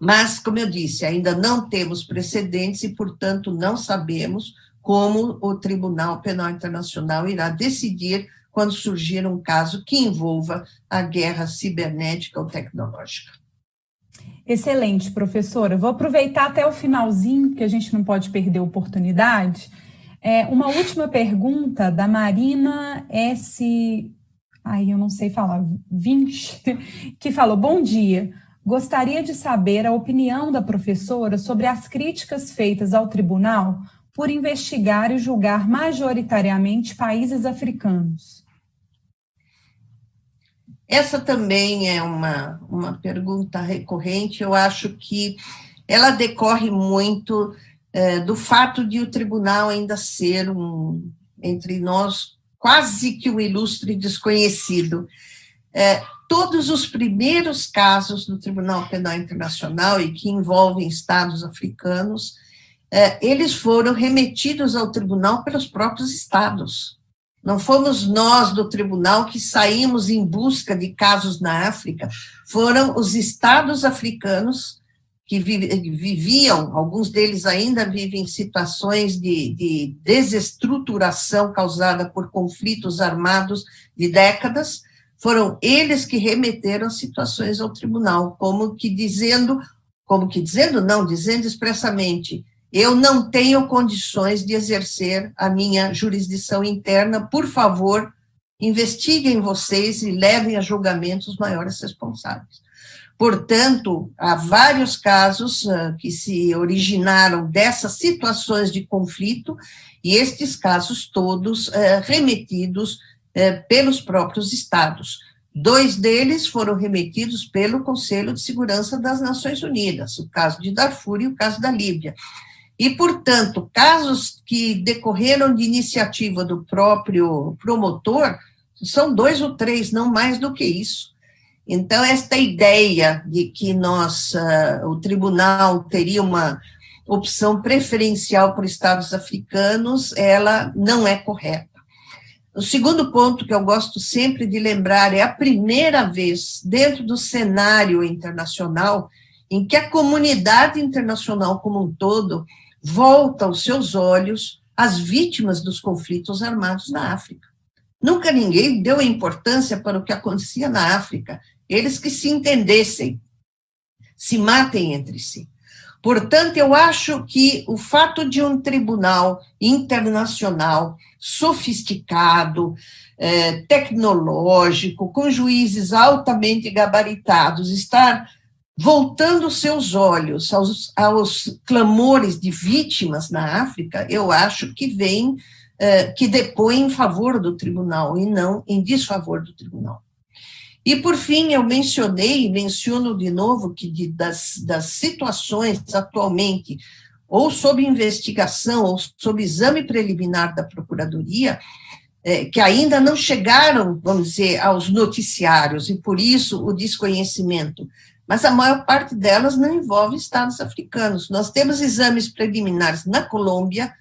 Mas, como eu disse, ainda não temos precedentes e, portanto, não sabemos como o Tribunal Penal Internacional irá decidir quando surgir um caso que envolva a guerra cibernética ou tecnológica. Excelente, professora. Vou aproveitar até o finalzinho, porque a gente não pode perder a oportunidade. Uma última pergunta da Marina S. Eu não sei falar, Vinch, que falou: bom dia, gostaria de saber a opinião da professora sobre as críticas feitas ao tribunal por investigar e julgar majoritariamente países africanos. Essa também é uma pergunta recorrente. Eu acho que ela decorre muito do fato de o tribunal ainda ser entre nós, quase que um ilustre desconhecido. Todos os primeiros casos do Tribunal Penal Internacional e que envolvem estados africanos, eles foram remetidos ao tribunal pelos próprios estados. Não fomos nós do tribunal que saímos em busca de casos na África, foram os estados africanos que viviam, alguns deles ainda vivem em situações de desestruturação causada por conflitos armados de décadas, foram eles que remeteram situações ao tribunal, dizendo expressamente: eu não tenho condições de exercer a minha jurisdição interna, por favor, investiguem vocês e levem a julgamento os maiores responsáveis. Portanto, há vários casos que se originaram dessas situações de conflito, e estes casos todos remetidos pelos próprios estados. 2 deles foram remetidos pelo Conselho de Segurança das Nações Unidas, o caso de Darfur e o caso da Líbia. E, portanto, casos que decorreram de iniciativa do próprio promotor são 2 ou 3, não mais do que isso. Então, esta ideia de que o tribunal teria uma opção preferencial para estados africanos, ela não é correta. O segundo ponto que eu gosto sempre de lembrar é a primeira vez dentro do cenário internacional em que a comunidade internacional como um todo volta os seus olhos às vítimas dos conflitos armados na África. Nunca ninguém deu importância para o que acontecia na África. Eles que se entendessem, se matem entre si. Portanto, eu acho que o fato de um tribunal internacional sofisticado, tecnológico, com juízes altamente gabaritados, estar voltando seus olhos aos clamores de vítimas na África, eu acho que que depõe em favor do tribunal e não em desfavor do tribunal. E, por fim, eu menciono de novo, que das situações atualmente, ou sob investigação, ou sob exame preliminar da Procuradoria, que ainda não chegaram, vamos dizer, aos noticiários, e por isso o desconhecimento, mas a maior parte delas não envolve estados africanos. Nós temos exames preliminares na Colômbia,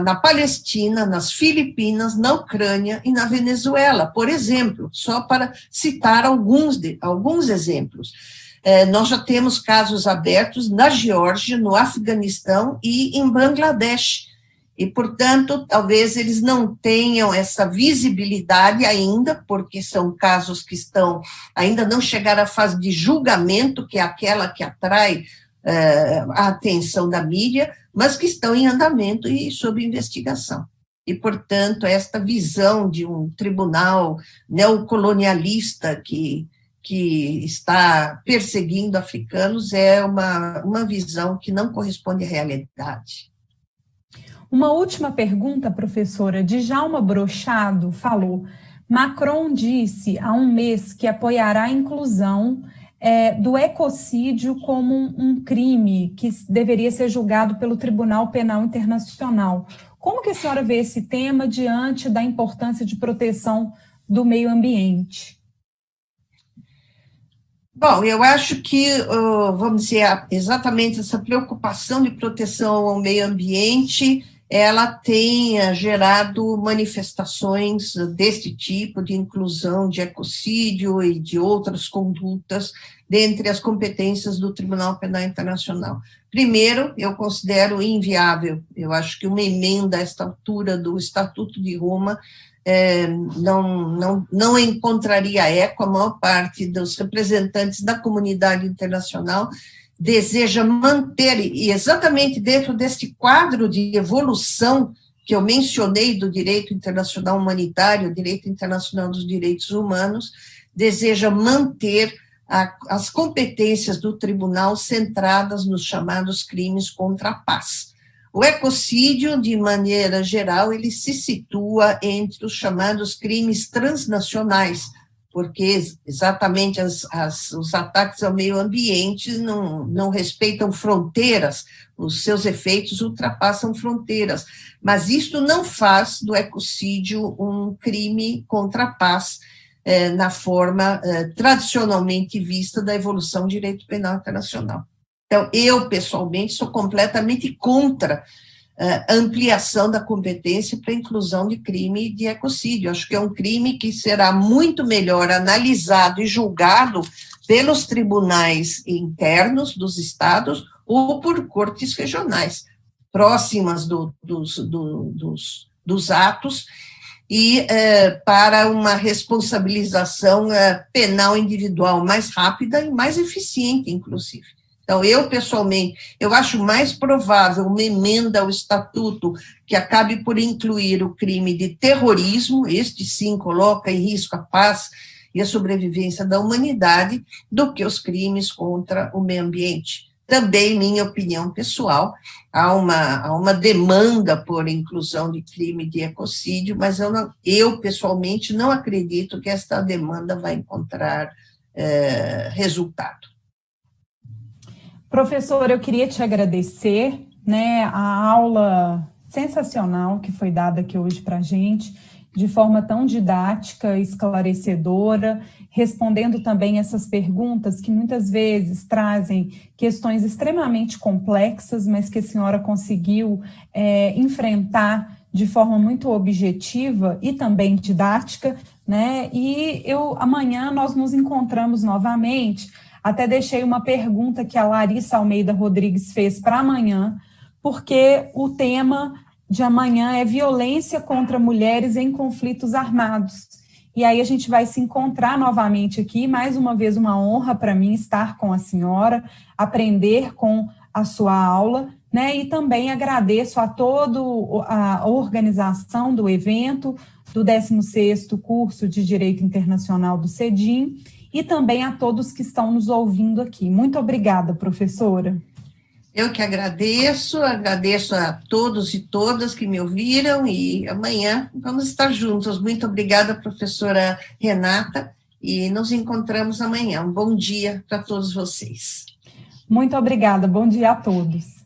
na Palestina, nas Filipinas, na Ucrânia e na Venezuela, por exemplo, só para citar alguns exemplos. Nós já temos casos abertos na Geórgia, no Afeganistão e em Bangladesh, e, portanto, talvez eles não tenham essa visibilidade ainda, porque são casos que ainda não chegaram à fase de julgamento, que é aquela que atrai a atenção da mídia, mas que estão em andamento e sob investigação. E, portanto, esta visão de um tribunal neocolonialista que está perseguindo africanos é uma visão que não corresponde à realidade. Uma última pergunta, professora. Djalma Brochado falou: Macron disse há um mês que apoiará a inclusão do ecocídio como um crime que deveria ser julgado pelo Tribunal Penal Internacional. Como que a senhora vê esse tema diante da importância de proteção do meio ambiente? Bom, eu acho que, vamos dizer, exatamente essa preocupação de proteção ao meio ambiente, ela tem gerado manifestações deste tipo, de inclusão de ecocídio e de outras condutas dentre as competências do Tribunal Penal Internacional. Primeiro, eu considero inviável, eu acho que uma emenda a esta altura do Estatuto de Roma não encontraria eco. A maior parte dos representantes da comunidade internacional deseja manter, e exatamente dentro deste quadro de evolução que eu mencionei do direito internacional humanitário, direito internacional dos direitos humanos, deseja manter as competências do tribunal centradas nos chamados crimes contra a paz. O ecocídio, de maneira geral, ele se situa entre os chamados crimes transnacionais, porque exatamente os ataques ao meio ambiente não respeitam fronteiras, os seus efeitos ultrapassam fronteiras, mas isto não faz do ecocídio um crime contra a paz, na forma tradicionalmente vista da evolução do direito penal internacional. Então, eu, pessoalmente, sou completamente contra a ampliação da competência para a inclusão de crime de ecocídio. Acho que é um crime que será muito melhor analisado e julgado pelos tribunais internos dos estados ou por cortes regionais, próximas dos atos, e para uma responsabilização penal individual mais rápida e mais eficiente, inclusive. Então, eu, pessoalmente, eu acho mais provável uma emenda ao Estatuto que acabe por incluir o crime de terrorismo, este sim coloca em risco a paz e a sobrevivência da humanidade, do que os crimes contra o meio ambiente. Também, minha opinião pessoal, há uma demanda por inclusão de crime de ecocídio, mas eu pessoalmente não acredito que esta demanda vai encontrar resultado. Professora, eu queria te agradecer, a aula sensacional que foi dada aqui hoje para a gente, de forma tão didática, esclarecedora, respondendo também essas perguntas que muitas vezes trazem questões extremamente complexas, mas que a senhora conseguiu enfrentar de forma muito objetiva e também didática, E amanhã nós nos encontramos novamente. Até deixei uma pergunta que a Larissa Almeida Rodrigues fez para amanhã, porque o tema de amanhã é violência contra mulheres em conflitos armados. E aí a gente vai se encontrar novamente aqui, mais uma vez uma honra para mim estar com a senhora, aprender com a sua aula, E também agradeço a toda a organização do evento, do 16º curso de Direito Internacional do CEDIM, e também a todos que estão nos ouvindo aqui. Muito obrigada, professora. Eu que agradeço a todos e todas que me ouviram, e amanhã vamos estar juntos. Muito obrigada, professora Renata, e nos encontramos amanhã. Um bom dia para todos vocês. Muito obrigada, bom dia a todos.